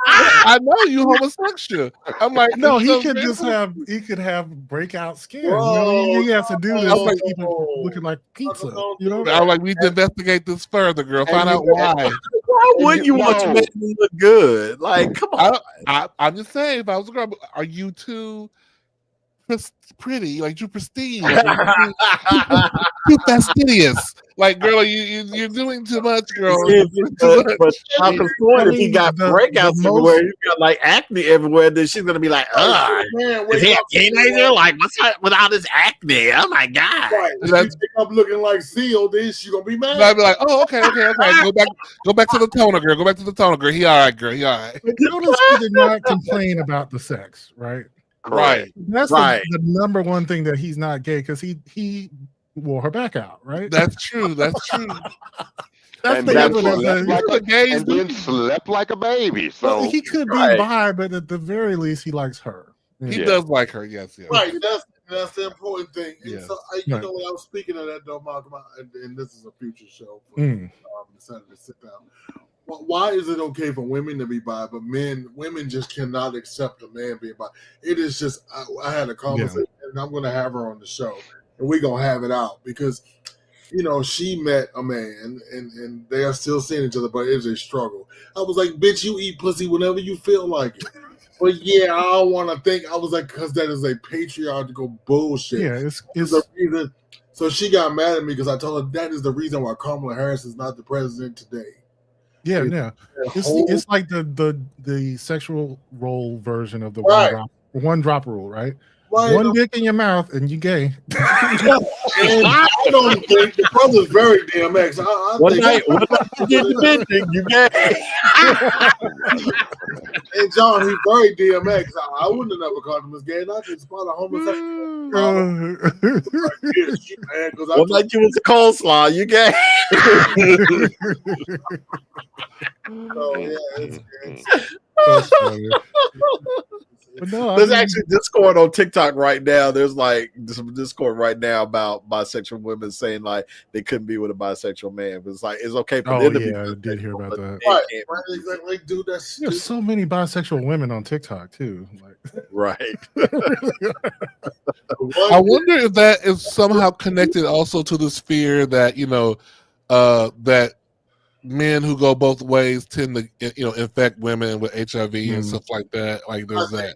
I know you homosexual. I'm like, no, he could have breakout skin. He has to do this to keep it looking like pizza. You know, I'm like, we need to investigate this further, girl. Find out why. Why wouldn't you want to make me look good? Like, come on. I'm just saying, if I was a girl, are you too pretty? Like, too pristine? Too fastidious? Like, girl, you're doing too much, girl. But Malcolm's point, if he got breakouts everywhere, he's got like acne everywhere, then she's gonna be like, is he a teenager? Like, what's up with all this acne? Oh my god! Right. If you pick up looking like Seal, then she gonna be mad. I'd be like, oh, okay. Go back to the toner, girl. Go back to the toner, girl. He all right, girl. He all right. But notice he did not complain about the sex, right? Right. That's right. The number one thing that he's not gay because he wore her back out, right? That's true. That's true. That's the evidence. And then slept like a baby. So he could be bi, but at the very least, he likes her. He does like her. Yes. Right. That's the important thing. And so, you know, when I was speaking of that, though, Malcolm, and this is a future show. Decided to sit down. Why is it okay for women to be bi, but women just cannot accept a man being bi? It is just, I had a conversation, and I'm going to have her on the show, and we're going to have it out because, you know, she met a man, and they are still seeing each other, but it's a struggle. I was like, bitch, you eat pussy whenever you feel like it. But yeah, I don't want to think. I was like, because that is a patriarchal bullshit. Yeah, it's the reason. So she got mad at me because I told her that is the reason why Kamala Harris is not the president today. Yeah. It's like the sexual role version of the one drop rule, right? One dick in your mouth and you gay. And I don't think the brother's very DMX. One night you get the bitch, you gay. And John, he's very DMX. I wouldn't have never called him as gay. And I just spot a homosexual. One night you was a coleslaw, you gay. So yeah, it's That's funny. But no, There's actually Discord on TikTok right now. There's like some Discord right now about bisexual women saying like they couldn't be with a bisexual man. But it's like it's okay for them to be. I did hear about that. Like, dude, that's There's so many bisexual women on TikTok too. Like, right. I wonder if that is somehow connected also to this fear that that men who go both ways tend to infect women with HIV and stuff like that. Like there's that.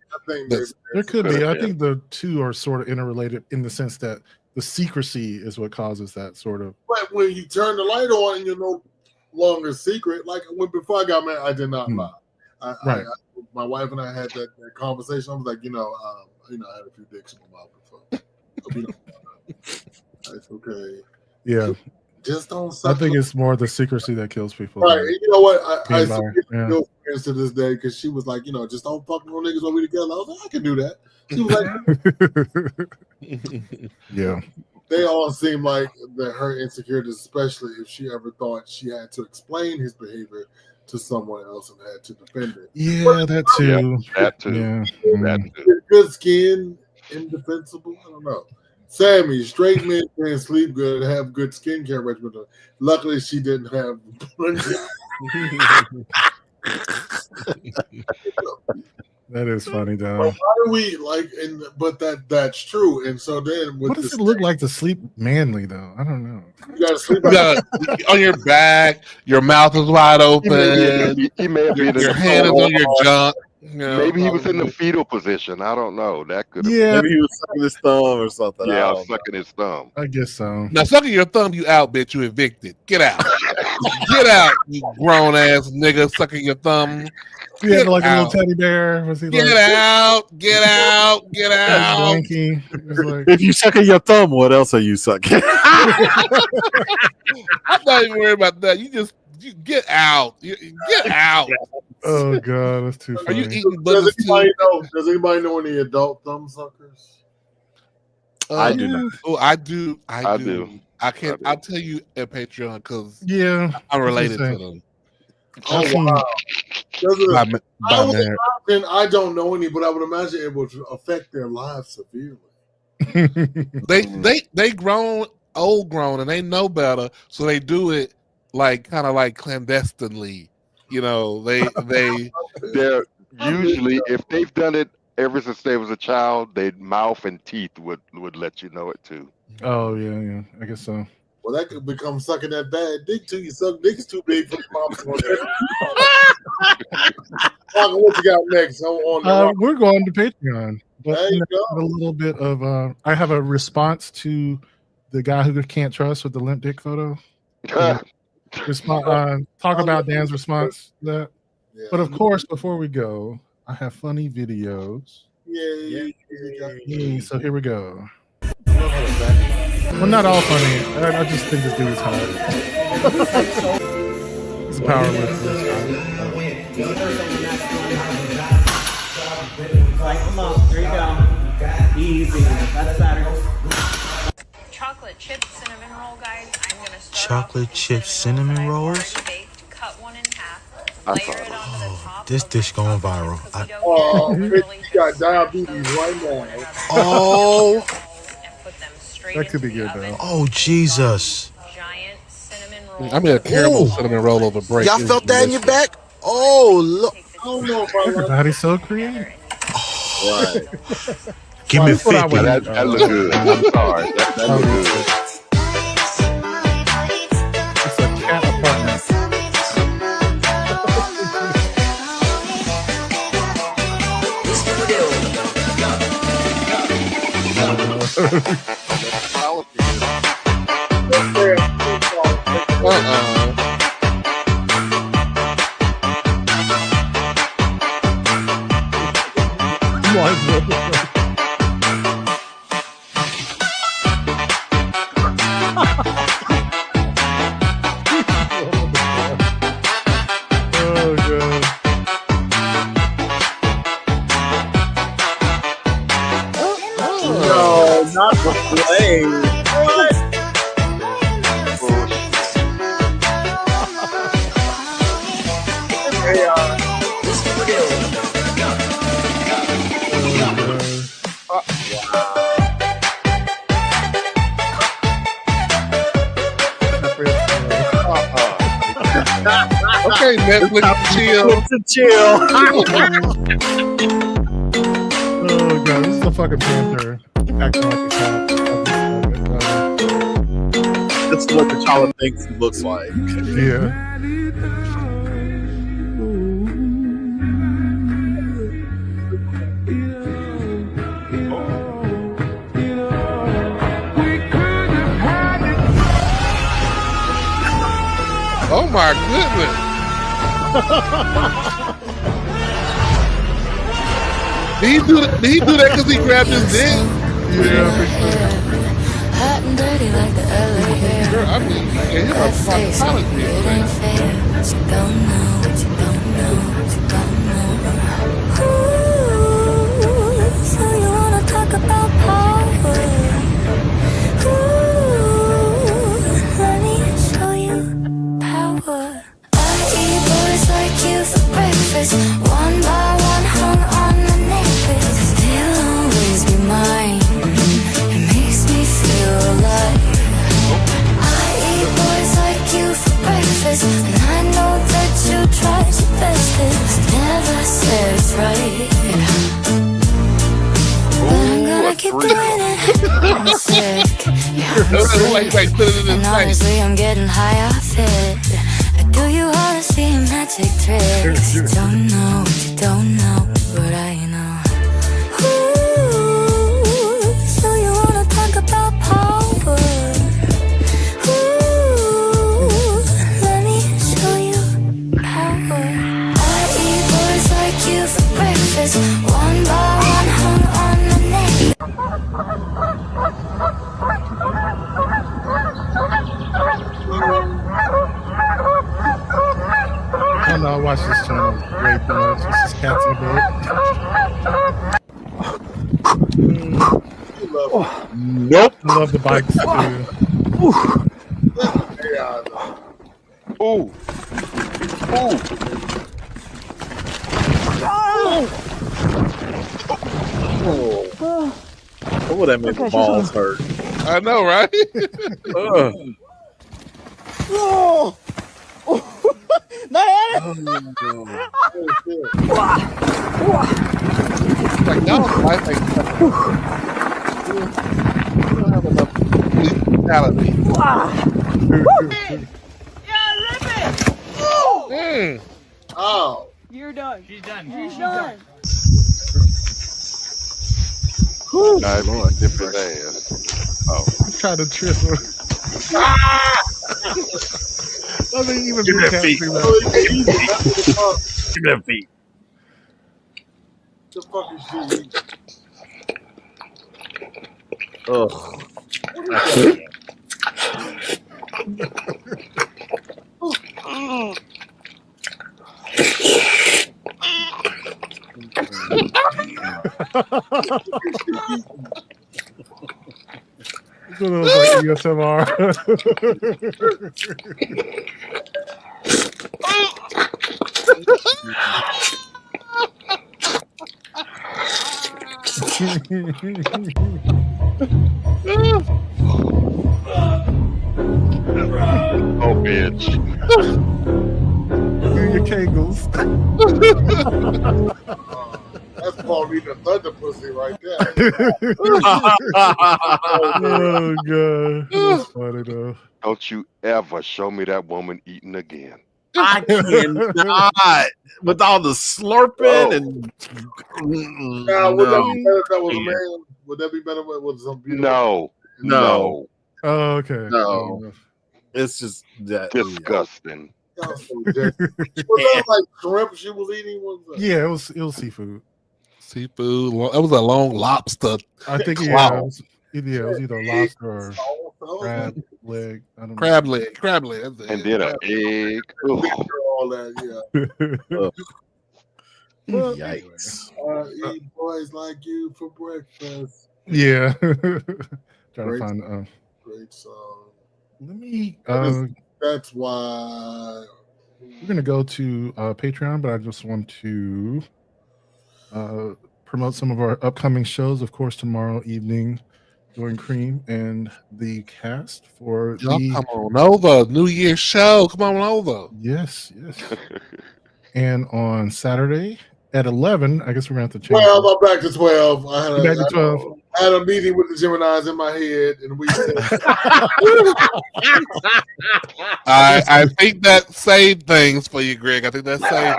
There could be. I think the two are sort of interrelated in the sense that the secrecy is what causes that sort of. But when you turn the light on and you're no longer secret, like before I got married, I did not lie. My wife and I had that conversation. I was like, I had a few dicks in my mouth before. It's okay. Yeah. Just don't. I think it's more the secrecy that kills people. Right. And you know what? I still friends to this day because she was like, just don't fuck no niggas when we together. I was like, I can do that. She was like, yeah. They all seem like that her insecurities, especially if she ever thought she had to explain his behavior to someone else and had to defend it. Yeah, that too. That too. Yeah. That too. Good skin, indefensible. I don't know. Sammy, straight men can sleep good, have good skincare regimen. Luckily, she didn't have. That is funny, though. But how do we but that's true. And so then, what does it look like to sleep manly, though? I don't know. You gotta sleep on your back. Your mouth is wide open. He may have been your hand is on your junk. Maybe he was in the fetal position. I don't know. That could. Maybe he was sucking his thumb or something. Yeah, sucking his thumb. I guess so. Now, sucking your thumb, you out, bitch. You evicted. Get out. Get out, you grown ass nigga sucking your thumb. He had like a little teddy bear. Was he get like, out, get out, get out. Wanky. Like, if you sucking your thumb, what else are you sucking? I'm not even worried about that. You get out. Get out. Oh god, that's too funny. Are you eating does anybody know any adult thumb suckers? I do not. Oh, I do. I do. I can't. I'll tell you at Patreon because I'm related to them. Oh wow! I don't know any, but I would imagine it would affect their lives severely. They grown, old grown, and they know better, so they do it kind of like clandestinely. They're usually, if they've done it ever since they was a child, their mouth and teeth would let you know it too. Oh yeah, I guess so. Well, that could become sucking that bad dick too. You suck dicks too big for the mouth. What you got next? We're going to Patreon. There you go. A little bit of I have a response to the guy who can't trust with the limp dick photo. Talk about Dan's response to that. Yeah. But of course, before we go, I have funny videos. Yeah. So here we go. Well, not all funny. I just think this dude is hot. He's a power lifter. Come on, there you go. Easy. That's better. Chocolate chip cinnamon roll, guys. I'm gonna start chocolate chip cinnamon rolls. Cut one in half. This dish going viral. You got diabetes right now. Oh. That could be good though. Oh Jesus! I made a terrible cinnamon roll over break. Y'all felt that in your back? Oh look! I don't know if I everybody's so creative. Right. Give me 50. That looked good. I'm sorry. That looked good. It's a cat apartment. Okay, Netflix chill. Oh god, this is a fucking panther acting like a cat. This is what T'Challa thinks he looks like. Yeah. Oh my goodness. Did he do that because he grabbed his dick? Yeah. Hot and dirty like the LA air. Sure, I mean, you can hear a psychology. It ain't fair. What you don't know, what you don't know, what you don't know. Ooh, so you wanna talk about power? Ooh, let me show you power. I eat boys like you for breakfast. One by one hung on the necklace. They'll always be mine. It makes me feel alive. I eat boys like you for breakfast, and I know that you tried your best. It's never says right, but I'm gonna keep doing it. I'm sick, yeah, I'm sick, and honestly I'm getting high off it. I do you all to see magic tricks. You don't know what you don't know, but I know. Ooh, so you wanna talk about power? Ooh, let me show you power. I eat boys like you for breakfast. One by one hung on the neck. I don't know, I watch this channel way too much. This is Cats in the Boat. Nope. I love the bikes too. Ooh. Ooh. Oh, that made my balls hurt. I know, right? Oh. Diana! Like now, I think we don't have enough brutality. Oh. You're done. She's done. She's done. I Lord, dip his ass. Oh. Trying to trip her. I mean, even Give me big that cats feet. do that. Give me that feet. The fuck is she? Ugh. It's one of those like ASMR. Oh, bitch. Do your kegels. That's Paulina Thunder pussy right there. Oh god, that's funny though. Don't you ever show me that woman eating again. I cannot. With all the slurping and Now, would that be better if that was a man? Would that be better with some beautiful? No. Oh, okay. No. It's just that disgusting. Was that like shrimp she was eating? Yeah, it was seafood. Seafood. That was a long lobster. I think it was either lobster or crab leg. I don't know. Crab leg. Crab leg. That's it. And then an egg. All that, yeah. Yikes. Eat boys like you for breakfast. Yeah. Trying Great, to find great song. let me That's why we're gonna go to Patreon, but I just want to promote some of our upcoming shows. Of course, tomorrow evening, join Cream and the cast for Y'all the come on over. New Year's show. Come on over. yes. And on Saturday at 11, I guess we're going to have to change. 12, I'm back to 12. You're back to 12. I had a meeting with the Geminis in my head, and we said, I think that saved things for you, Greg. I think that saved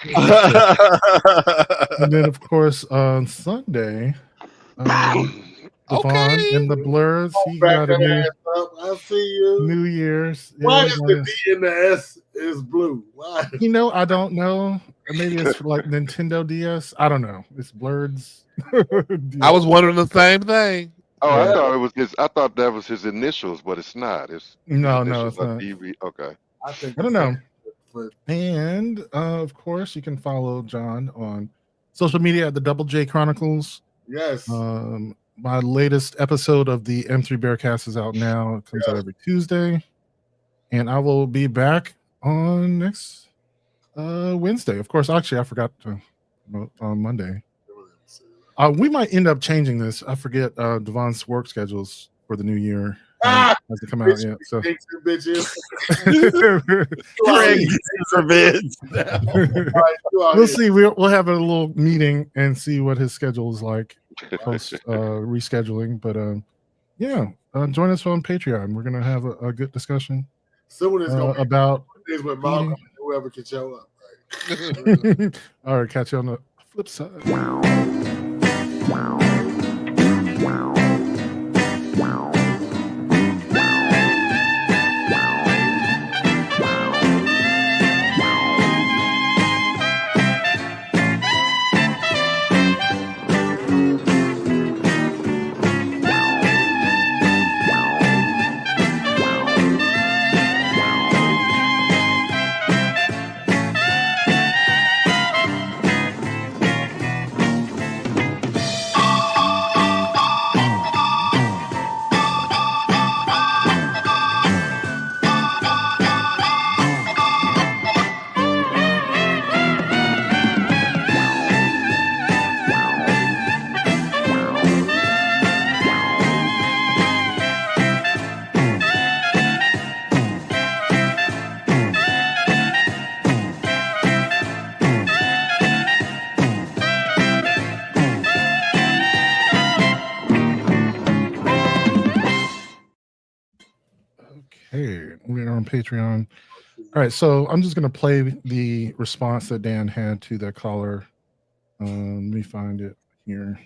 things. And then, of course, on Sunday, Devon and the Blurs. He back got a that new ass up. I see you. New Year's. Why Yeah, is the D and the S is blue? Why? You know, I don't know. Maybe it's for like Nintendo DS. I don't know. It's Blurred's. I was wondering the same thing. Oh, I thought it was his. I thought that was his initials, but it's not. It's No, initials it's are not. DV. Okay. I don't know. And of course, you can follow John on social media at the Double J Chronicles. Yes. My latest episode of the M3 Bearcast is out now. It comes out every Tuesday. And I will be back on next Wednesday. Of course, actually, I forgot to on Monday. We might end up changing this. I forget Devon's work schedules for the new year. Has to come out yet. So we'll see. We'll have a little meeting and see what his schedule is like post rescheduling. But join us on Patreon. We're gonna have a good discussion. Someone is going about days with Malcolm, whoever can show up. Right? All right, catch you on the flip side. Okay, we're on Patreon. All right, so I'm just going to play the response that Dan had to that caller. Let me find it here.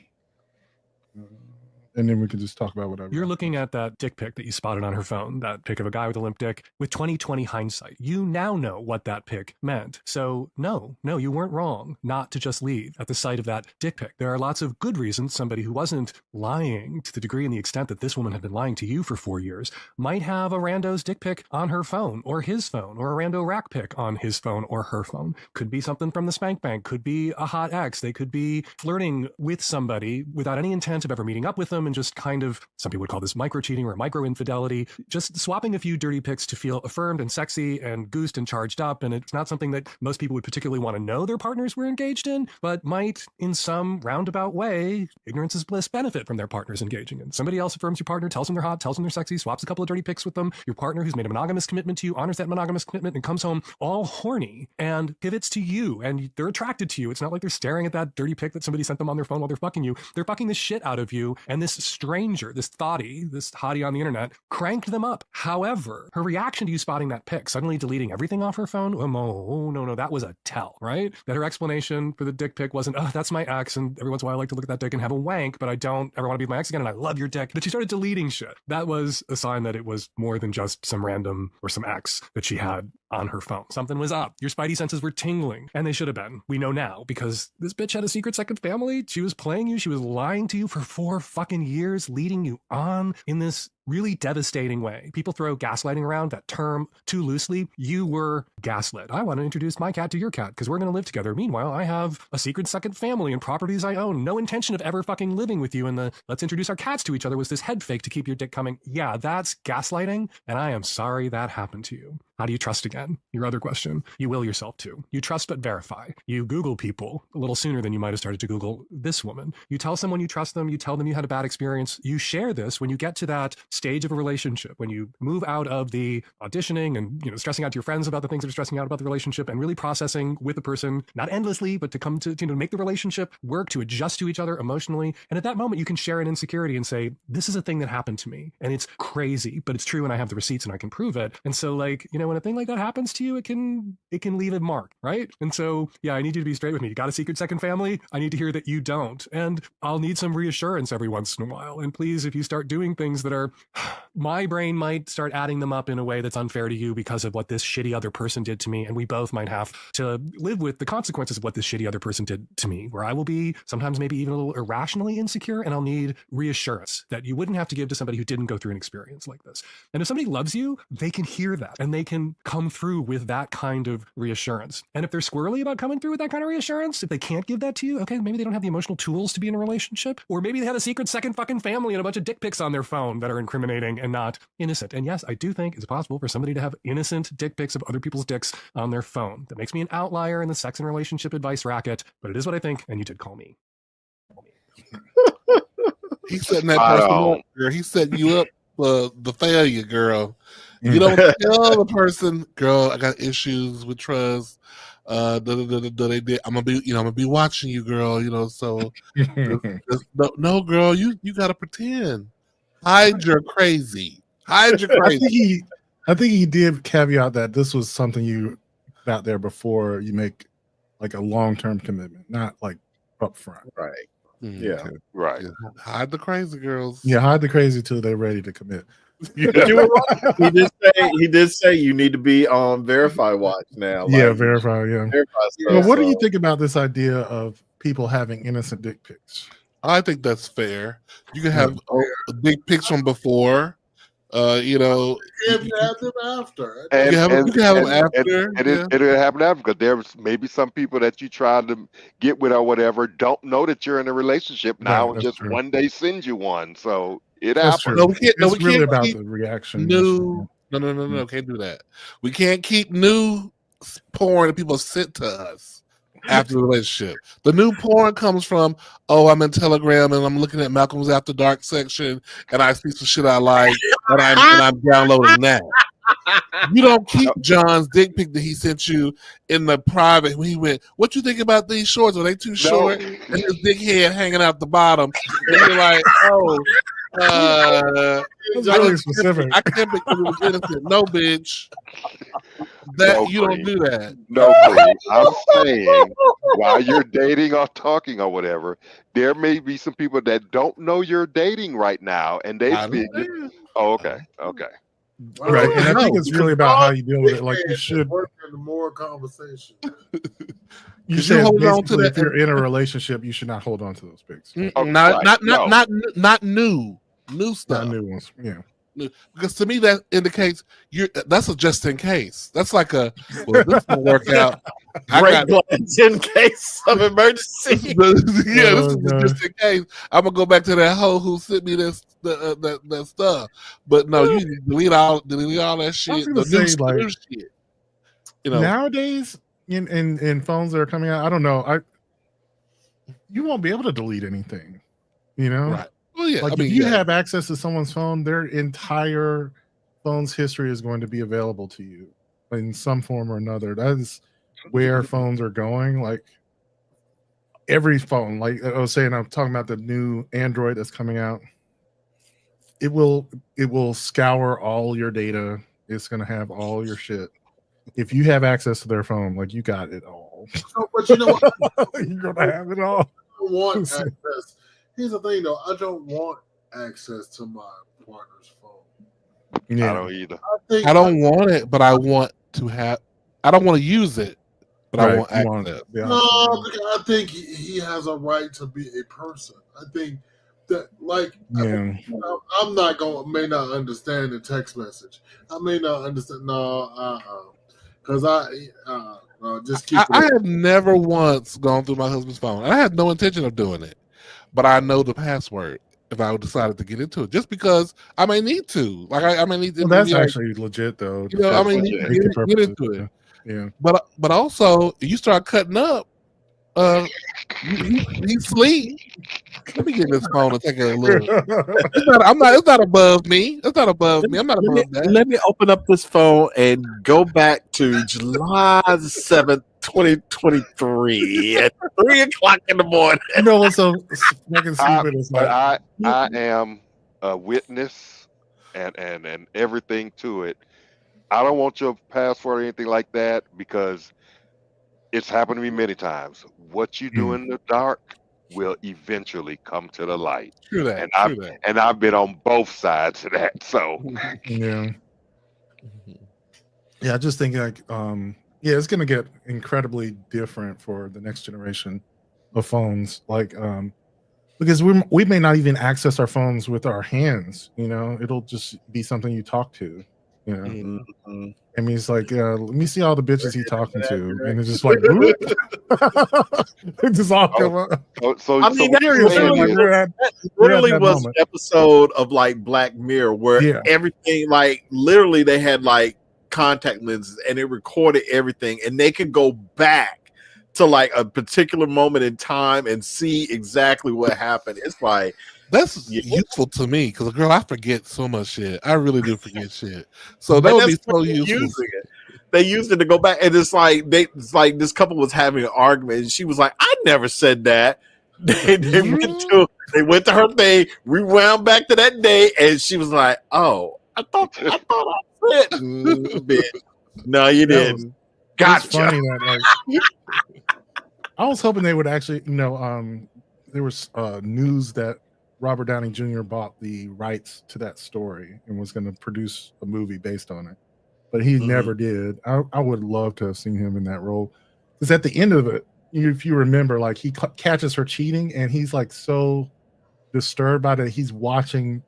And then we can just talk about whatever. You're looking at that dick pic that you spotted on her phone, that pic of a guy with a limp dick. With 2020 hindsight, you now know what that pic meant. So no, you weren't wrong not to just leave at the sight of that dick pic. There are lots of good reasons somebody who wasn't lying to the degree and the extent that this woman had been lying to you for 4 years might have a rando's dick pic on her phone or his phone, or a rando rack pic on his phone or her phone. Could be something from the spank bank, could be a hot ex. They could be flirting with somebody without any intent of ever meeting up with them, and just kind of, some people would call this micro cheating or micro infidelity, just swapping a few dirty pics to feel affirmed and sexy and goosed and charged up. And it's not something that most people would particularly want to know their partners were engaged in, but might in some roundabout way, ignorance is bliss, benefit from their partners engaging in. Somebody else affirms your partner, tells them they're hot, tells them they're sexy, swaps a couple of dirty pics with them. Your partner who's made a monogamous commitment to you honors that monogamous commitment and comes home all horny and pivots to you, and they're attracted to you. It's not like they're staring at that dirty pic that somebody sent them on their phone while they're fucking you. They're fucking the shit out of you, and this stranger, this thottie, this hottie on the internet, cranked them up. However, her reaction to you spotting that pic, suddenly deleting everything off her phone, no, that was a tell, right? That her explanation for the dick pic wasn't, oh, that's my ex, and every once in a while I like to look at that dick and have a wank, but I don't ever want to be with my ex again, and I love your dick. That she started deleting shit. That was a sign that it was more than just some random or some ex that she had on her phone. Something was up. Your spidey senses were tingling, and they should have been. We know now, because this bitch had a secret second family. She was playing you. She was lying to you for 4 fucking years, leading you on in this really devastating way. People throw gaslighting around, that term, too loosely. You were gaslit. I want to introduce my cat to your cat because we're going to live together. Meanwhile, I have a secret second family and properties I own. No intention of ever fucking living with you. And the let's introduce our cats to each other was this head fake to keep your dick coming. Yeah, that's gaslighting. And I am sorry that happened to you. How do you trust again? Your other question. You will yourself to. You trust but verify. You Google people a little sooner than you might have started to Google this woman. You tell someone you trust them. You tell them you had a bad experience. You share this when you get to that stage of a relationship, when you move out of the auditioning and stressing out to your friends about the things that are stressing out about the relationship and really processing with the person, not endlessly, but to come to make the relationship work, to adjust to each other emotionally. And at that moment, you can share an insecurity and say, this is a thing that happened to me. And it's crazy, but it's true. And I have the receipts and I can prove it. And so when a thing like that happens to you, it can leave a mark, right? And so, yeah, I need you to be straight with me. You got a secret second family? I need to hear that you don't. And I'll need some reassurance every once in a while. And please, if you start doing things that are, my brain might start adding them up in a way that's unfair to you because of what this shitty other person did to me. And we both might have to live with the consequences of what this shitty other person did to me, where I will be sometimes maybe even a little irrationally insecure. And I'll need reassurance that you wouldn't have to give to somebody who didn't go through an experience like this. And if somebody loves you, they can hear that and they can come through with that kind of reassurance. And if they're squirrely about coming through with that kind of reassurance, if they can't give that to you, okay, maybe they don't have the emotional tools to be in a relationship, or maybe they have a secret second fucking family and a bunch of dick pics on their phone that are incriminating and not innocent. And yes, I do think it's possible for somebody to have innocent dick pics of other people's dicks on their phone. That makes me an outlier in the sex and relationship advice racket, but it is what I think, and you did call me. He's setting that person up, girl. He setting you up for the failure, girl. You don't tell the person, girl, I got issues with trust. I'm gonna be watching you, girl. So no, girl, you gotta pretend. Hide your crazy. Hide your crazy. I think he did caveat that this was something you out there before you make like a long-term commitment, not like upfront. Right. Mm-hmm. Yeah. Right. Yeah. Hide the crazy girls. Yeah, hide the crazy till they're ready to commit. But you were right. He did say you need to be on Verify Watch now. Yeah, Verify. Yeah. Verify stuff, Well, what do you think about this idea of people having innocent dick pics? I think that's fair. You can have dick pics from before. You can have them after. And, you can have them after. It'll happen after because there's maybe some people that you try to get with or whatever don't know that you're in a relationship now and just one day send you one. So it happens. No, we can't. It's really about the reaction. No, can't do that. We can't keep new porn that people sent to us after the relationship. The new porn comes from, I'm in Telegram and I'm looking at Malcolm's After Dark section and I see some shit I like and I'm downloading that. You don't keep John's dick pic that he sent you in the private when he went, what you think about these shorts? Are they too short? And his dick head hanging out the bottom. And you're like, really specific. I can't be innocent. No, bitch. You don't do that. No, please. I'm saying while you're dating or talking or whatever, there may be some people that don't know you're dating right now, and they figure, okay. Right, and I think it's really about how you deal with it. Like you should work in more conversation. You should hold on to that. If you're in a relationship, you should not hold on to those pics. Not new stuff. Not new ones. Yeah. Because to me that indicates that's a just in case. That's like this will work out. Break glass in case of emergency. This is just in case. I'm gonna go back to that hoe who sent me that stuff. But no, you delete all that shit. The new shit. Nowadays in phones that are coming out, I don't know. You won't be able to delete anything. Right. Well, yeah. Like if you have access to someone's phone, their entire phone's history is going to be available to you in some form or another. That is where phones are going. Like every phone, like I was saying, I'm talking about the new Android that's coming out. It will scour all your data. It's going to have all your shit. If you have access to their phone, like you got it all. So, but you know what? You're going to have it all. I want access. Here's the thing, though. I don't want access to my partner's phone. Yeah. I don't either. I don't want it, but I want to have. I don't want to use it, but I want access. No, I think he has a right to be a person. I think that, like, Yeah. I'm not going. May not understand the text message. I may not understand. No, because just keep. I have never once gone through my husband's phone. I had no intention of doing it, but I know the password if I decided to get into it, just because I may need to. Like I may need to. Well, that's like, actually legit, though. you know, I That's mean, legit. get into it. Yeah. But also, you start cutting up. He sleep. Let me get this phone and take a look. It's not above me. It's not above me. I'm not above that. Let me open up this phone and go back to July 7th, 2023 at 3 o'clock in the morning. You know what's so fucking stupid? It's But like I am a witness and everything to it. I don't want your password or anything like that because it's happened to me many times. What you do in the dark will eventually come to the light. True that. And I've been on both sides of that. So yeah. I just think like it's gonna get incredibly different for the next generation of phones. Like because we may not even access our phones with our hands, you know, it'll just be something you talk to, you know. I mean, it's like, let me see all the bitches he talking to, and it's just like, it just all come up. I mean, that literally was an episode of like Black Mirror where everything, like literally, they had like contact lenses and it recorded everything, and they could go back to like a particular moment in time and see exactly what happened. It's like that's useful to me because, girl, I forget so much shit. I really do forget shit. So that would be so useful. They used it to go back, and it's like this couple was having an argument, and she was like, "I never said that." They went to her thing, rewound back to that day, and she was like, "Oh, I thought I said bitch. No, you didn't." Gotcha. It's funny that like I was hoping they would actually, you know, there was news that Robert Downey Jr. bought the rights to that story and was going to produce a movie based on it, but he never did. I would love to have seen him in that role because at the end of it, if you remember, like he catches her cheating and he's like so disturbed by that he's watching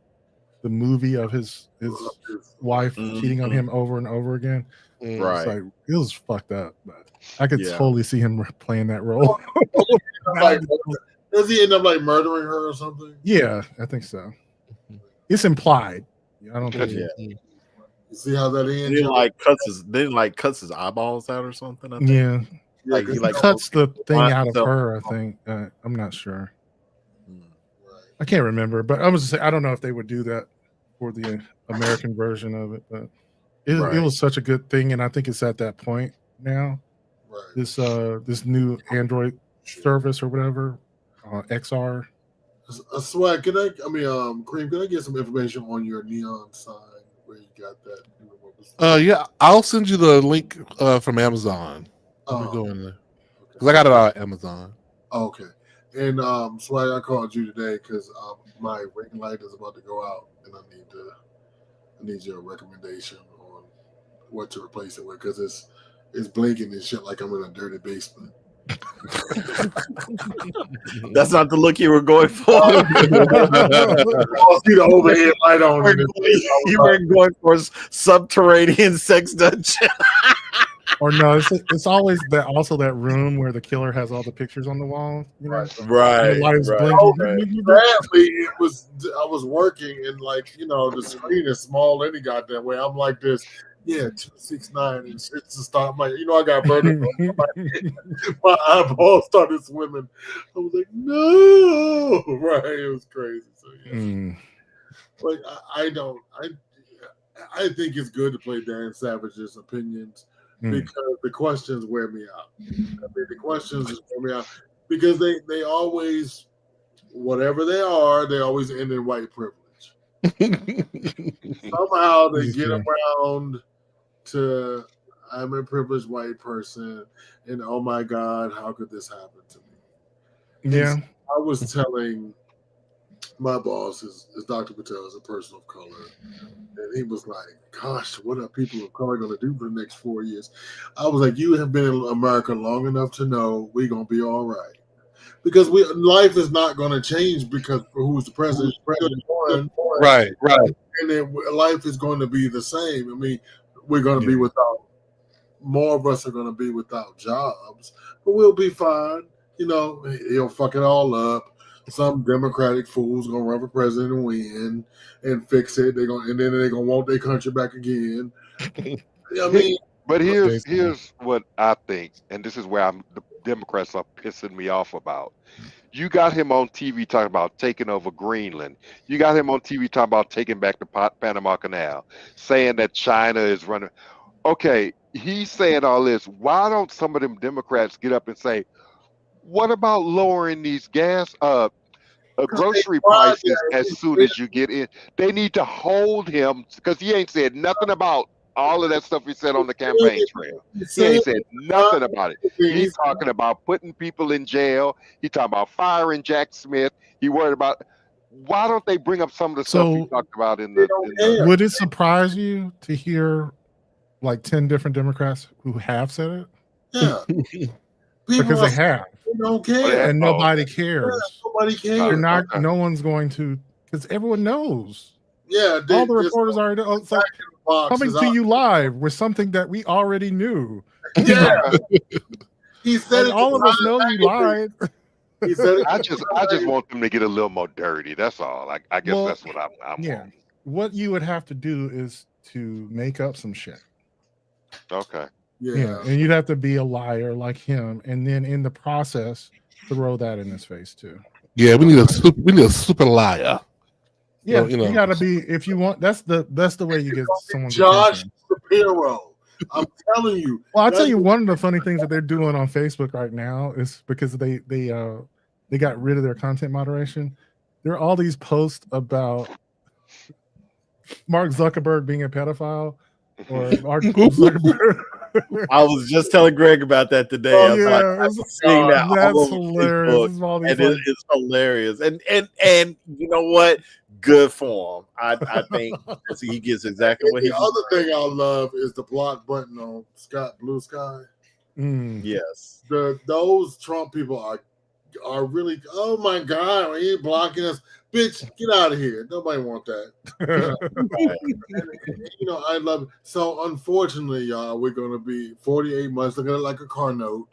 the movie of his wife cheating on him over and over again. Right. It's like, it was fucked up, but I could totally see him playing that role. Does he end up like murdering her or something? Yeah, I think so. It's implied. I don't think. You see how that ends? Didn't cuts his eyeballs out or something. I think. Yeah, like he cuts the thing out of her. I think. I'm not sure. I can't remember, but I was just saying, I don't know if they would do that for the American version of it, but it was such a good thing, and I think it's at that point now. Right. This new Android service or whatever, XR. Swag, Cream, can I get some information on your neon sign where you got that? Yeah, I'll send you the link from Amazon. Let me go in there because I got it on Amazon. Okay. And Swag, I called you today because my ring light is about to go out, and I need your recommendation on what to replace it with because it's blinking and shit like I'm in a dirty basement. That's not the look you were going for. I see the overhead light on. You were going for subterranean sex dungeon. Or no, it's always that room where the killer has all the pictures on the wall. You know? Right. The light is blinking. Sadly, I was working and the screen is small any goddamn way. I'm like this. Yeah, 269 and shit to start. I'm like, I got burned. My eyeballs started swimming. I was like, no, right? It was crazy. So yeah, I think it's good to play Dan Savage's opinions because the questions wear me out. The questions just wear me out because they always, whatever they are, they always end in white privilege. Somehow they get around to I'm a privileged white person, and oh my God, how could this happen to me? Yeah. I was telling my boss, is Dr. Patel is a person of color, and he was like, gosh, what are people of color going to do for the next 4 years? I was like, you have been in America long enough to know we're going to be all right. because life is not going to change because who's the president. Right. And then life is going to be the same. I mean, we're going to be without. More of us are going to be without jobs, but we'll be fine. You know, he'll fuck it all up. Some Democratic fool's gonna run for president and win and fix it. And then they're gonna want their country back again. I mean, but here's what I think, and this is where the Democrats are pissing me off about. You got him on TV talking about taking over Greenland. You got him on TV talking about taking back the Panama Canal, saying that China is running. Okay, he's saying all this. Why don't some of them Democrats get up and say, what about lowering these grocery prices as soon as you get in? They need to hold him because he ain't said nothing about all of that stuff he said on the campaign trail. He ain't said nothing about it. He's talking about putting people in jail. He talking about firing Jack Smith. He worried about. Why don't they bring up some of the stuff he talked about in the? Would it surprise you to hear like 10 different Democrats who have said it? Yeah. Because they have. They don't care. And nobody cares. Yeah, nobody cares. They're not, no one's going to, because everyone knows. Yeah. All the reporters already know. It's like coming to you live with something that we already knew. Yeah. He said all of us know you lied. He said I just want them to get a little more dirty. That's all. I guess that's what I'm on. What you would have to do is to make up some shit. Okay. Yeah, and you'd have to be a liar like him, and then in the process, throw that in his face too. Yeah, we need a super liar. Yeah, well, you got to be if you want. That's the way you get someone. Josh Shapiro. I'm telling you. Well, I'll tell you one of the funny things that they're doing on Facebook right now is because they got rid of their content moderation. There are all these posts about Mark Zuckerberg being a pedophile or Mark Zuckerberg. I was just telling Greg about that today. I was seeing that that's all over hilarious. Facebook, and it's hilarious. And you know what? Good for him. I think he gets exactly what he. The other thing I love is the block button on Blue Sky. Yes, those Trump people are really. Oh my God, are you blocking us? Bitch, get out of here. Nobody want that. I love it. So unfortunately, y'all, we're gonna be 48 months. Look at it like a car note.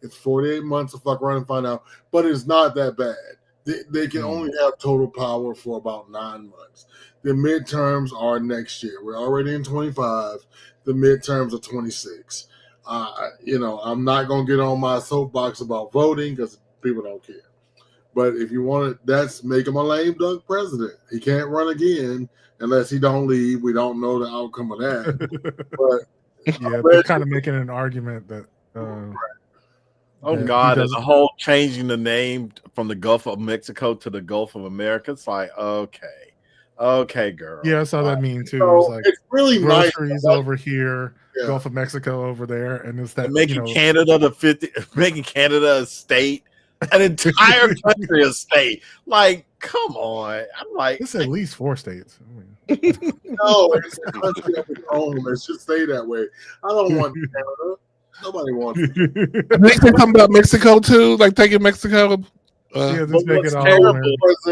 It's 48 months to fuck around and find out. But it's not that bad. They can only have total power for about 9 months. The midterms are next year. We're already in 25. The midterms are 26. I'm not gonna get on my soapbox about voting because people don't care. But if you want it, that's make him a lame duck president. He can't run again unless he don't leave. We don't know the outcome of that. But they're kind of making an argument that. God, there's a whole changing the name from the Gulf of Mexico to the Gulf of America. It's like, okay, girl. Yeah, I saw that meme too. So it's like it's really groceries nice. over here, Gulf of Mexico over there, and it's that making Canada making Canada a state. An entire country a state. Like, come on. I'm like, it's at least 4 states. No, it's a country of its own. It should stay that way. I don't want Canada. Nobody wants it. They say something about Mexico too, like taking Mexico. Just make it all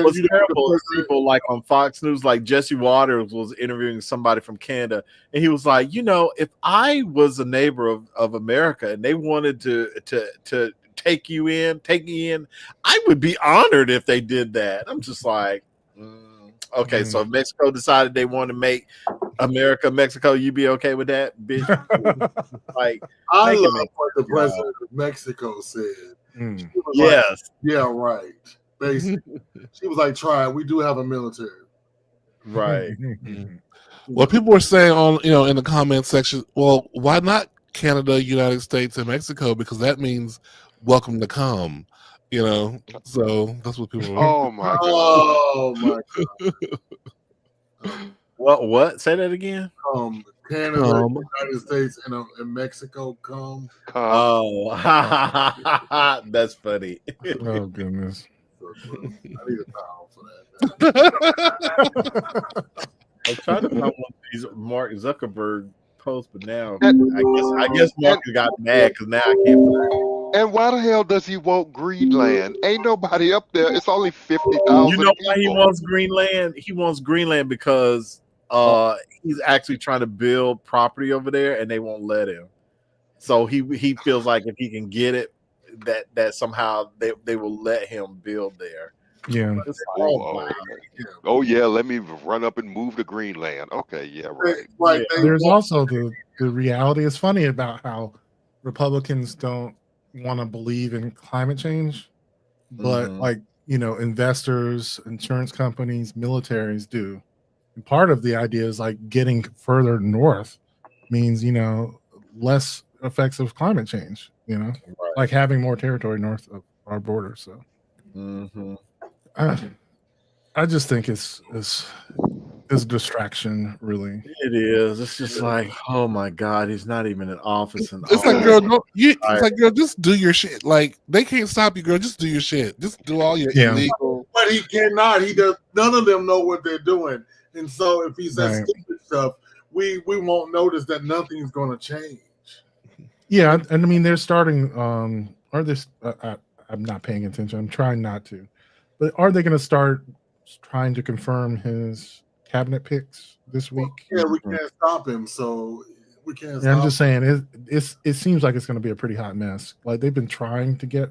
What's terrible is people like on Fox News, like Jesse Waters was interviewing somebody from Canada, and he was like, if I was a neighbor of America and they wanted to take me in, I would be honored if they did that. I'm just like, okay, so if Mexico decided they want to make America Mexico, you be okay with that, bitch? Like, I love what the president of Mexico said. Yes. Like, yeah, right. Basically, she was like, "Try it. We do have a military." Right. Well, people were saying on in the comment section, well, why not Canada, United States, and Mexico? Because that means welcome to come. So that's what people. Oh my god! Oh my god! What? Say that again. Canada, United States, and Mexico come. Oh, that's funny. Oh goodness! I need a towel for that. I'm trying to find one of these Mark Zuckerberg posts, but now I guess Mark got mad because now I can't. And why the hell does he want Greenland? Ain't nobody up there. It's only 50,000 You know why he people. wants Greenland? He wants Greenland because he's actually trying to build property over there, and they won't let him. So he feels like if he can get it, that somehow they will let him build there. Yeah. It's like, Oh yeah, let me run up and move to Greenland. Okay, yeah, right. There's also the reality. It's funny about how Republicans don't want to believe in climate change, but Mhm. investors, insurance companies, militaries do. And part of the idea is getting further north means less effects of climate change. Like having more territory north of our border. So I just think it's distraction, really. It is. It's just like, oh my God, he's not even in office. And It's like, girl, it's like, girl, just do your shit. Like, they can't stop you, girl. Just do your shit. Just do all your illegal. But he cannot. He does. None of them know what they're doing, and so if he says stupid stuff, we won't notice that nothing's going to change. Yeah, and I mean they're starting. Are this? I'm not paying attention. I'm trying not to, but are they going to start trying to confirm his cabinet picks this week? Yeah, we can't stop him, so we can't. Yeah, I'm just saying it seems like it's going to be a pretty hot mess. Like they've been trying to get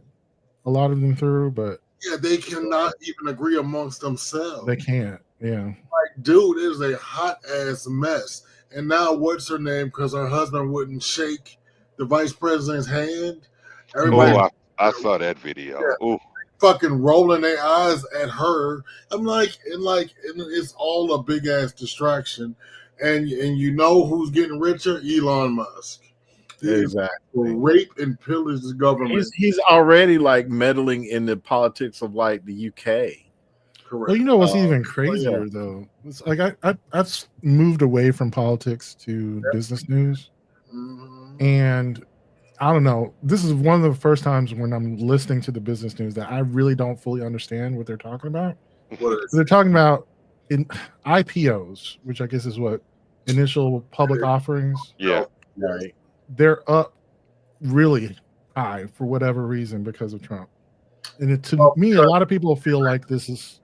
a lot of them through, but yeah, they cannot even agree amongst themselves. They can't. Yeah. Like, dude, it is a hot ass mess. And now, what's her name? Because her husband wouldn't shake the vice president's hand. Everybody, I saw that video. Yeah, fucking rolling their eyes at her. I'm like, and it's all a big ass distraction. And you know who's getting richer? Elon Musk. Exactly. Rape and pillage the government. He's already like meddling in the politics of like the UK. Correct. Well, you know what's even crazier though? It's like I've moved away from politics to business news, and I don't know. This is one of the first times when I'm listening to the business news that I really don't fully understand what they're talking about. They're talking about in IPOs, which I guess is what initial public offerings. Yeah, right. They're up really high for whatever reason because of Trump. And to me, a lot of people feel like this is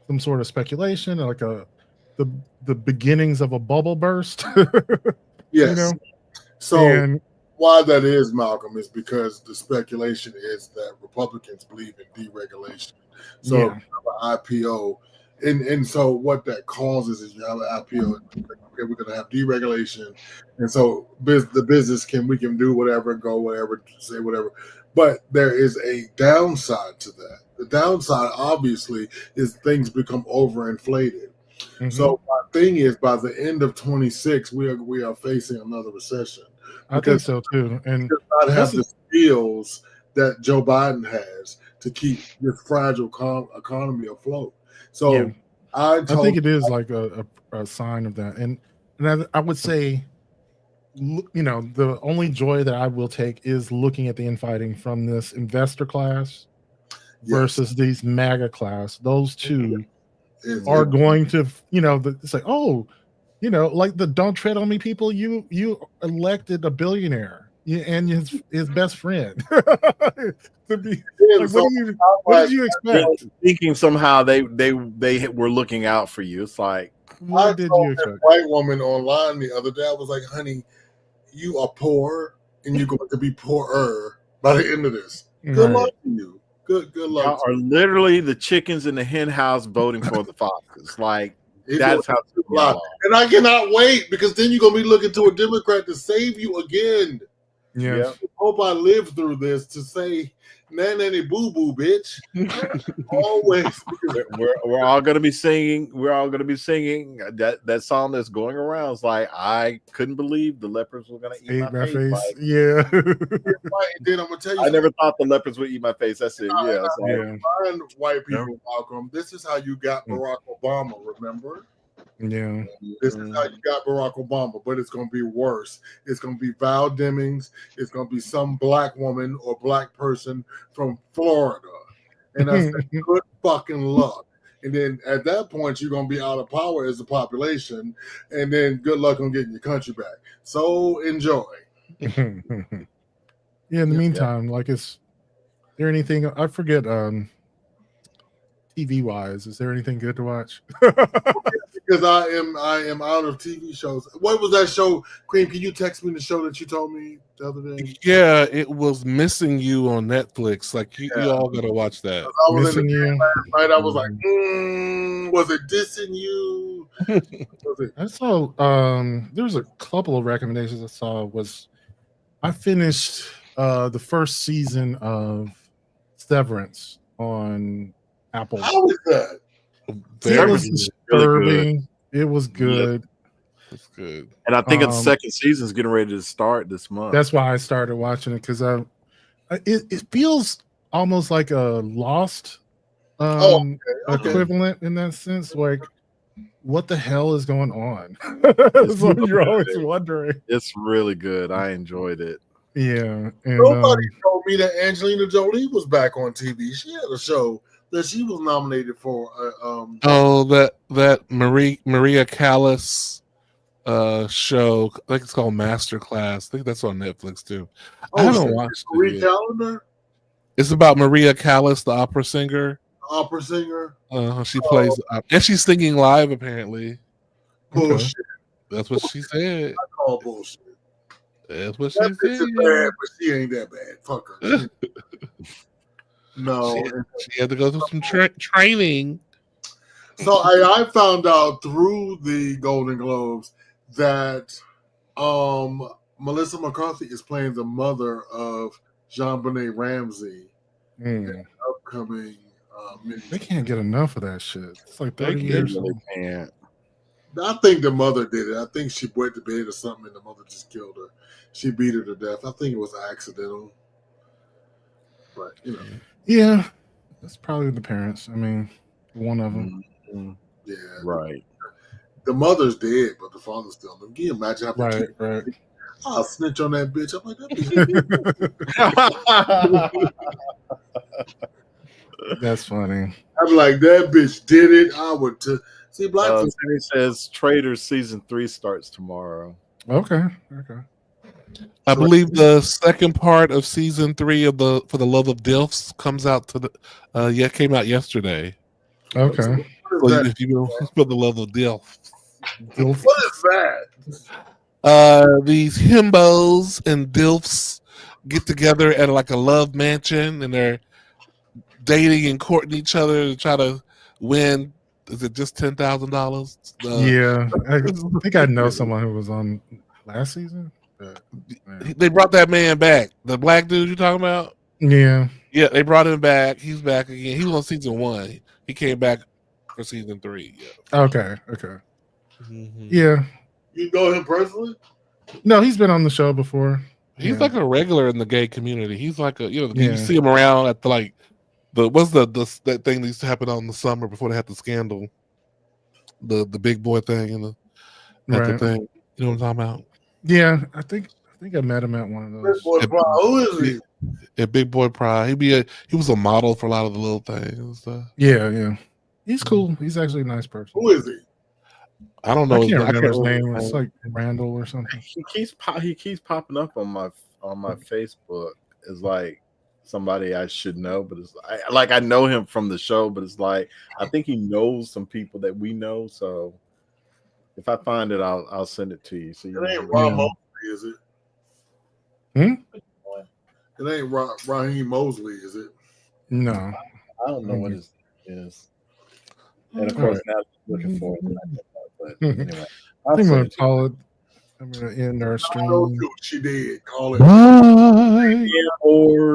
some sort of speculation, like the beginnings of a bubble burst. Yes. So why that is, Malcolm, is because the speculation is that Republicans believe in deregulation. So if you have an IPO, and so what that causes is you have an IPO. Okay, we're going to have deregulation, and so the business we can do whatever, go whatever, say whatever. But there is a downside to that. The downside, obviously, is things become overinflated. So my thing is, by the end of 26, we are facing another recession. I think so too, and does not have the skills that Joe Biden has to keep this fragile economy afloat. So I think it is like a sign of that, and I would say, the only joy that I will take is looking at the infighting from this investor class versus these MAGA class. Those two are going to, it's like, like the "don't tread on me" people. You elected a billionaire and his best friend. What did you expect? Thinking somehow they were looking out for you. It's like, what did you expect? White woman online the other day, I was like, honey, you are poor and you're going to be poorer by the end of this. Good luck to you. Good luck. Y'all are literally the chickens in the hen house voting for the foxes. Like, that's how people are. And I cannot wait, because then you're going to be looking to a Democrat to save you again. Yeah. I hope I live through this to say, nanny boo boo, bitch. Always. We're all gonna be singing. We're all gonna be singing that song that's going around. It's like, I couldn't believe the leopards were gonna eat my face. Right, then I'm gonna tell you. I never thought the leopards would eat my face. That's it. Yeah. Find white people, Malcolm. This is how you got Barack Obama. Remember? Yeah. This is how you got Barack Obama, but it's going to be worse. It's going to be Val Demings. It's going to be some black woman or black person from Florida. And I said, good fucking luck. And then at that point, you're going to be out of power as a population. And then good luck on getting your country back. So enjoy. Yeah, in the meantime, like, is there anything I forget? TV wise, is there anything good to watch? Because I am out of TV shows. What was that show, Cream? Can you text me the show that you told me the other day? Yeah, it was Missing You on Netflix. Like you all gotta watch that. I was Missing in the You. bed last night. I was like, was it dissing you? Was it? I saw there was a couple of recommendations I saw. I finished the first season of Severance on Apple. How is that? It was disturbing. It was good. It's good. And I think the second season is getting ready to start this month. That's why I started watching it, because it feels almost like a Lost equivalent in that sense. Like, what the hell is going on? That's what you're always wondering. It's really good. I enjoyed it. Yeah. And, nobody told me that Angelina Jolie was back on TV. She had a show that she was nominated for. That Maria Callas show. I think it's called Masterclass. I think that's on Netflix too. I haven't watched it yet. It's about Maria Callas, the opera singer. She plays, and she's singing live apparently. Bullshit. That's what she said. I call bullshit. That's what she That bitch said. is bad, but she ain't that bad. Fuck her. No, she had to go through some training. So I found out through the Golden Globes that Melissa McCarthy is playing the mother of Jean-Benet Ramsey in the upcoming they can't get enough of that shit. It's like 30 years old. I think the mother did it. I think she went to bed or something and the mother just killed her. She beat her to death. I think it was accidental. But, Yeah, that's probably the parents. I mean, one of them. Yeah. Right. The mother's dead, but the father's still alive. Can you imagine having Right, right. I'll snitch on that bitch. I'm like, that bitch. That's funny. I'm like, that bitch did it. I would see black folks. Sammy says Traders season 3 starts tomorrow. Okay. I believe the second part of season 3 of For the Love of Dilfs comes out came out yesterday. Okay. So if you know For the Love of Dilfs. What is that? These himbos and dilfs get together at like a love mansion, and they're dating and courting each other to try to win. Is it just $10,000? Yeah, I think I know someone who was on last season. They brought that man back. The black dude you talking about? Yeah, they brought him back. He's back again. He was on season 1. He came back for season 3. Yeah. Okay. Mm-hmm. Yeah. You know him personally? No, he's been on the show before. He's like a regular in the gay community. He's like you see him around at that thing that used to happen on the summer before they had the scandal, the big boy thing the thing. You know what I'm talking about? Yeah, I think I met him at one of those. Big Boy Pride. Who is he? At Big Boy Pride, he was a model for a lot of the little things and stuff. Yeah. He's cool. He's actually a nice person. Who is he? I don't know. I can't remember his name. It's like Randall or something. He keeps popping up on my Facebook as like somebody I should know, but it's like I know him from the show, but it's like I think he knows some people that we know. So if I find it, I'll send it to you. So it ain't Ron Mosley, is it? It ain't Raheem Mosley, is it? No, I don't know what his name is. And of course, now looking for it. But anyway, I'm gonna call it. I'm gonna end our stream. She did call it. Bye. Or